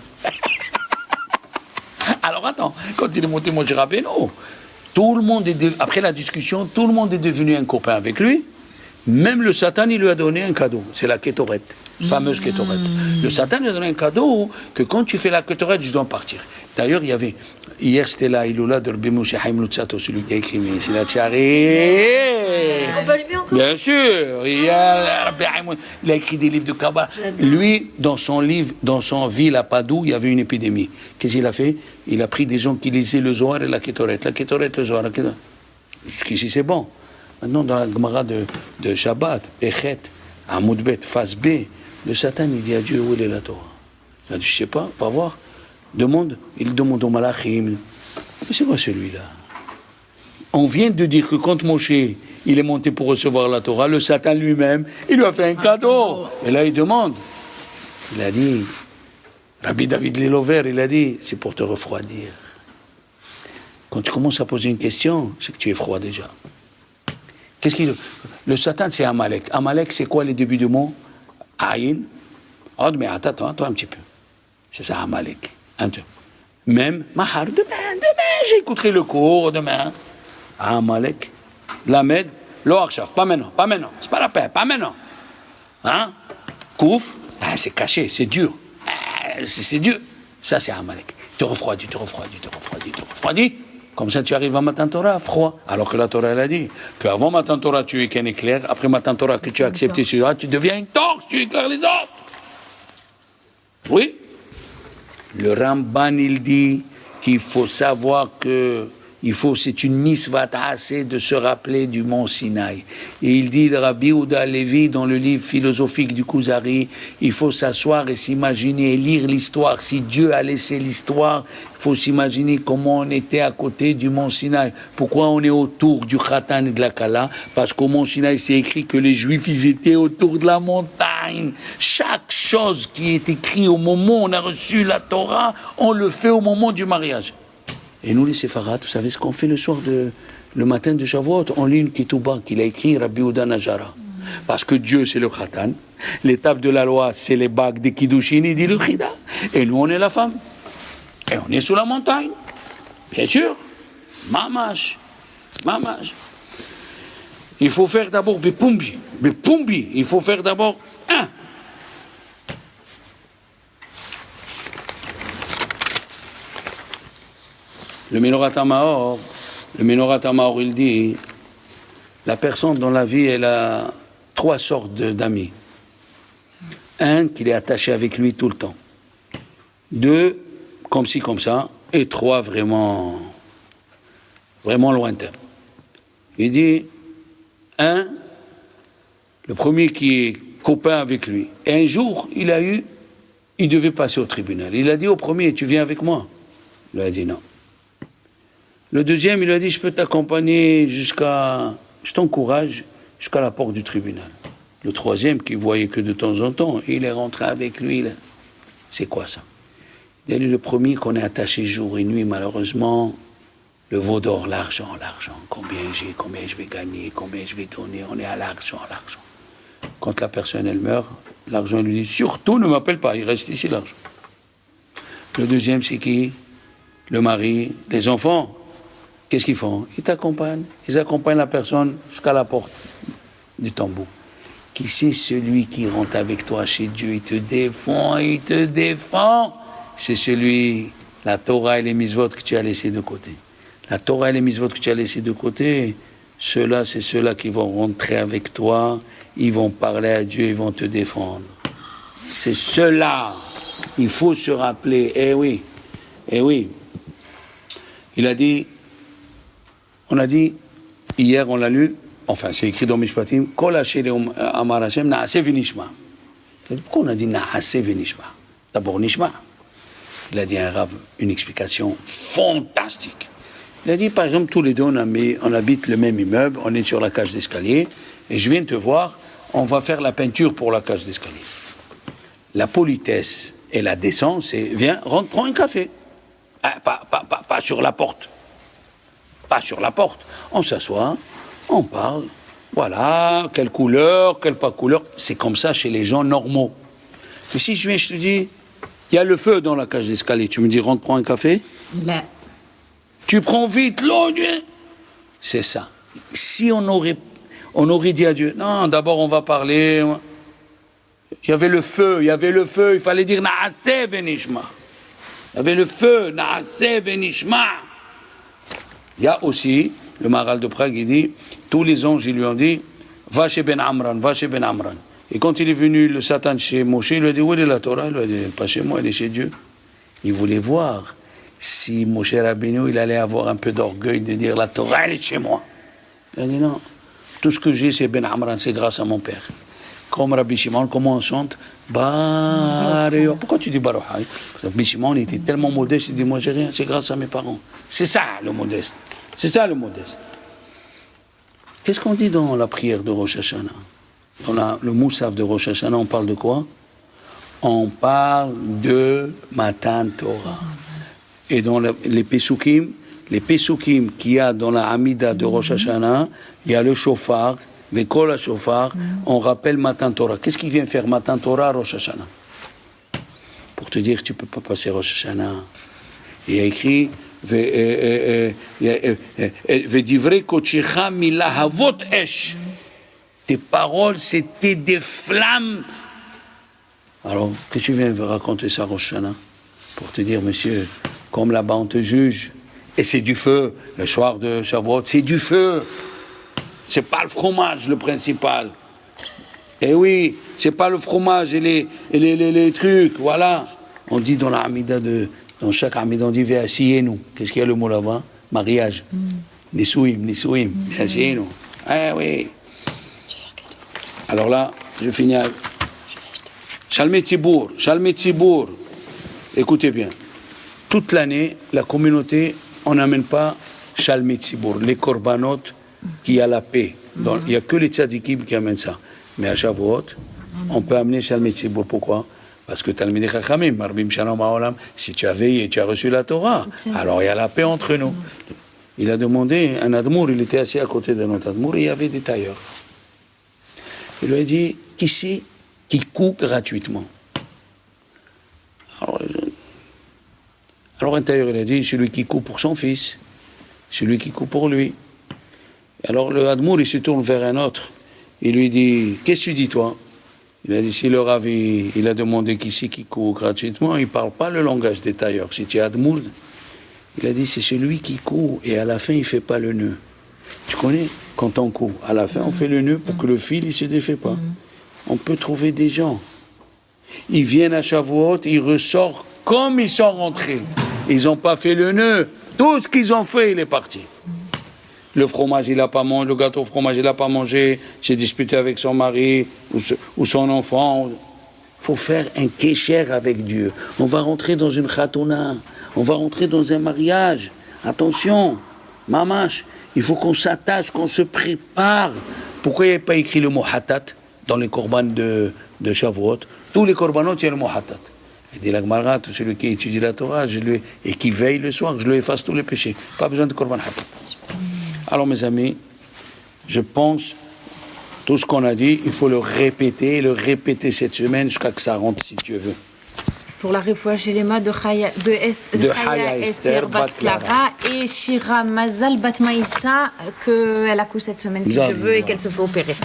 Speaker 1: Alors attends, quand il est monté Moshe Rabbeinu, tout le monde après la discussion, tout le monde est devenu un copain avec lui. Même le Satan, il lui a donné un cadeau. C'est la Kétoret, fameuse Kétoret. Le Satan lui a donné un cadeau que quand tu fais la Kétoret, je dois partir. D'ailleurs, il y avait, hier c'était la Iloula de Rabbi Moshe Chaim Luzzatto, celui qui a écrit Messilat Shari.
Speaker 2: On peut allumer encore?
Speaker 1: Bien sûr. Il a écrit des livres de Kabbalah. Lui, dans son livre, dans son ville à Padoue, il y avait une épidémie. Qu'est-ce qu'il a fait? Il a pris des gens qui lisaient le Zohar et la Kétoret. La Kétoret, le Zohar, la Kétoret. Jusqu'ici, c'est bon. Maintenant, dans la Gemara de Shabbat, Echet, Amoudbet, Fas B, le Satan, il dit à Dieu, où est la Torah? Il a dit, je ne sais pas, va voir. Il demande au Malachim. Mais c'est quoi celui-là? On vient de dire que quand Moshe, il est monté pour recevoir la Torah, le Satan lui-même, il lui a fait un cadeau. Et là, il demande. Il a dit, Rabbi David Lelover, il a dit, c'est pour te refroidir. Quand tu commences à poser une question, c'est que tu es froid déjà. Le Satan, c'est Amalek. Amalek, c'est quoi les débuts du mot? Aïn. Oh, mais attends un petit peu. C'est ça, Amalek. Même, Mahar, demain, j'écouterai le cours, demain. Amalek. Lamed, Lo Arshav, pas maintenant, c'est pas la peine, pas maintenant. Hein? Kouf, c'est caché, c'est dur. C'est dur. Ça, c'est Amalek. Tu refroidis. Comme ça, tu arrives à Matan Torah, froid. Alors que la Torah, elle a dit qu'avant Matan Torah, tu es qu'un éclair. Après Matan Torah, que tu as accepté celui-là, tu deviens une torche, tu éclaires les autres. Oui. Le Ramban, il dit qu'il faut savoir que c'est une mitzvah assez de se rappeler du mont Sinaï. Et il dit, le Rabbi Yehuda Levi, dans le livre philosophique du Kuzari, il faut s'asseoir et s'imaginer et lire l'histoire. Si Dieu a laissé l'histoire, il faut s'imaginer comment on était à côté du mont Sinaï. Pourquoi on est autour du Khatan et de la Kala? Parce qu'au mont Sinaï, c'est écrit que les Juifs, ils étaient autour de la montagne. Chaque chose qui est écrite au moment où on a reçu la Torah, on le fait au moment du mariage. Et nous, les séfarades, vous savez ce qu'on fait le matin de Shavuot? On lit une ketouba qu'il a écrit Rabbi Yehuda Najara. Parce que Dieu, c'est le Khatan. L'étape de la loi, c'est les bagues des Kiddushin, il dit le Chida. Et nous, on est la femme. Et on est sous la montagne. Bien sûr. Mamash. Il faut faire d'abord Bepumbi. Il faut faire d'abord un. Le Menorah Tamahor, il dit, la personne dans la vie, elle a 3 sortes d'amis. 1, qu'il est attaché avec lui tout le temps. 2, comme ci, comme ça. Et 3, vraiment lointain. Il dit, 1, le premier qui est copain avec lui. Et un jour, il devait passer au tribunal. Il a dit au premier, tu viens avec moi? Il a dit non. Le deuxième, il a dit, je peux t'accompagner je t'encourage jusqu'à la porte du tribunal. Le troisième, qui voyait que de temps en temps, il est rentré avec lui. Là. C'est quoi ça? Il a dit, le premier qu'on est attaché jour et nuit, malheureusement, le veau d'or, l'argent. Combien je vais gagner, combien je vais donner, on est à l'argent. Quand la personne, elle meurt, l'argent lui dit, surtout ne m'appelle pas, il reste ici l'argent. Le deuxième, c'est qui? Le mari, les enfants. Qu'est-ce qu'ils font? Ils t'accompagnent. Ils accompagnent la personne jusqu'à la porte du tombeau. Qui c'est celui qui rentre avec toi chez Dieu? Il te défend. C'est celui, la Torah et les mitzvot que tu as laissés de côté. La Torah et les mitzvot que tu as laissés de côté, ceux-là, c'est ceux-là qui vont rentrer avec toi. Ils vont parler à Dieu, ils vont te défendre. C'est ceux-là. Il faut se rappeler. Eh oui. Il a dit, on a dit, hier on l'a lu, enfin c'est écrit dans Mishpatim, Kol Asher Amar Hashem Naaseh V'Nishma. Pourquoi on a dit Naaseh V'Nishma? D'abord Nishma. Il a dit un Rav, une explication fantastique. Il a dit, par exemple, tous les deux on habite le même immeuble, on est sur la cage d'escalier, et je viens te voir on va faire la peinture pour la cage d'escalier. La politesse et la décence, c'est viens, rentre, prends un café. Ah, pas sur la porte. Pas sur la porte. On s'assoit, on parle. Voilà, quelle couleur, quelle pas couleur. C'est comme ça chez les gens normaux. Mais si je viens, je te dis, il y a le feu dans la cage d'escalier. Tu me dis, rentre, prends un café.
Speaker 2: Là.
Speaker 1: Tu prends vite l'eau. C'est ça. Si on aurait dit à Dieu, non, d'abord on va parler. Il y avait le feu, il fallait dire Na'aseh venishma. Il y avait le feu, Na'aseh venishma. Il y a aussi, le Maharal de Prague, il dit, tous les anges, ils lui ont dit, va chez Ben Amran, va chez Ben Amran. Et quand il est venu, le Satan, chez Moshe, il lui a dit, où est la Torah? Il lui a dit, pas chez moi, elle est chez Dieu. Il voulait voir si Moshe Rabbeinu, il allait avoir un peu d'orgueil de dire, la Torah, elle est chez moi. Il a dit, non, tout ce que j'ai, c'est Ben Amran, c'est grâce à mon père. Comme Rabbi Shimon, comment on chante? Pourquoi tu dis Baruch? Rabbi Shimon, il était tellement modeste, il dit, moi j'ai rien, c'est grâce à mes parents. C'est ça le modeste. C'est ça le modeste. Qu'est-ce qu'on dit dans la prière de Rosh Hashanah? Dans le Moussaf de Rosh Hashanah, on parle de quoi? On parle de Matan Torah. Et dans les Pesukim qu'il y a dans la Hamida de Rosh Hashanah, il y a le shofar, Vekol ha-shofar, on rappelle Matan Torah. Qu'est-ce qu'il vient faire Matan Torah à Rosh Hashanah? Pour te dire que tu ne peux pas passer Rosh Hashanah. Il y a écrit Vedivrei kodshecha milahavot esh. Tes paroles, c'était des flammes. Alors, qu'est-ce que tu viens raconter ça, Rosh Hashanah? Pour te dire, monsieur, comme là-bas on te juge, et c'est du feu, le soir de Shavuot, c'est du feu. C'est pas le fromage le principal. Eh oui, c'est pas le fromage et les trucs, voilà. On dit dans la Hamida dans chaque Hamida, on dit Ve'asiyenu. Qu'est-ce qu'il y a le mot là-bas? Mariage. Nisouim, Ve'asiyenu. Ah oui. Alors là, je finis avec Shalmei Tzibour. Écoutez bien. Toute l'année, la communauté, on n'amène pas Shalmei Tzibour, les korbanot qui a la paix. Il n'y a que les tzadikim qui amènent ça. Mais à Shavuot, on peut amener Shalmei Tzibour. Pourquoi? Parce que Talmidei Chachamim, Marbim Shalom Haolam, si tu as veillé, tu as reçu la Torah, alors il y a la paix entre nous. Il a demandé, un admour, il était assis à côté d'un autre admour, et il y avait des tailleurs. Il lui a dit, qui c'est qui coupe gratuitement? Alors un tailleur, il a dit, celui qui coupe pour son fils, celui qui coupe pour lui. Alors le admour, il se tourne vers un autre. Il lui dit, qu'est-ce que tu dis toi? Il a dit, si le Rav, il a demandé qui c'est qui coupe gratuitement, il ne parle pas le langage des tailleurs. Si tu es admour, il a dit, c'est celui qui coud et à la fin, il ne fait pas le nœud. Tu connais? Quand on coud, à la fin, on fait le nœud pour que le fil, il ne se défait pas. On peut trouver des gens. Ils viennent à Shavuot, ils ressortent comme ils sont rentrés. Ils n'ont pas fait le nœud. Tout ce qu'ils ont fait, il est parti. Le fromage, il n'a pas mangé, le gâteau au fromage, il n'a pas mangé, s'est disputé avec son mari ou son enfant. Il faut faire un kécher avec Dieu. On va rentrer dans une khatouna, on va rentrer dans un mariage. Attention, mamash, il faut qu'on s'attache, qu'on se prépare. Pourquoi il n'y a pas écrit le mot hatat dans les korban de Shavuot? Tous les korbanot, il y a le mot hatat. Il dit la Gemara, celui qui étudie la Torah et qui veille le soir, je lui efface tous les péchés. Pas besoin de korban hatat. Alors mes amis, je pense, tout ce qu'on a dit, il faut le répéter cette semaine jusqu'à que ça rentre si tu veux.
Speaker 2: Pour la refoua chez les mains de Chaya Esther Bat Clara et Shira Mazal Bat Maïssa, qu'elle accouche cette semaine si tu veux et qu'elle se fait opérer.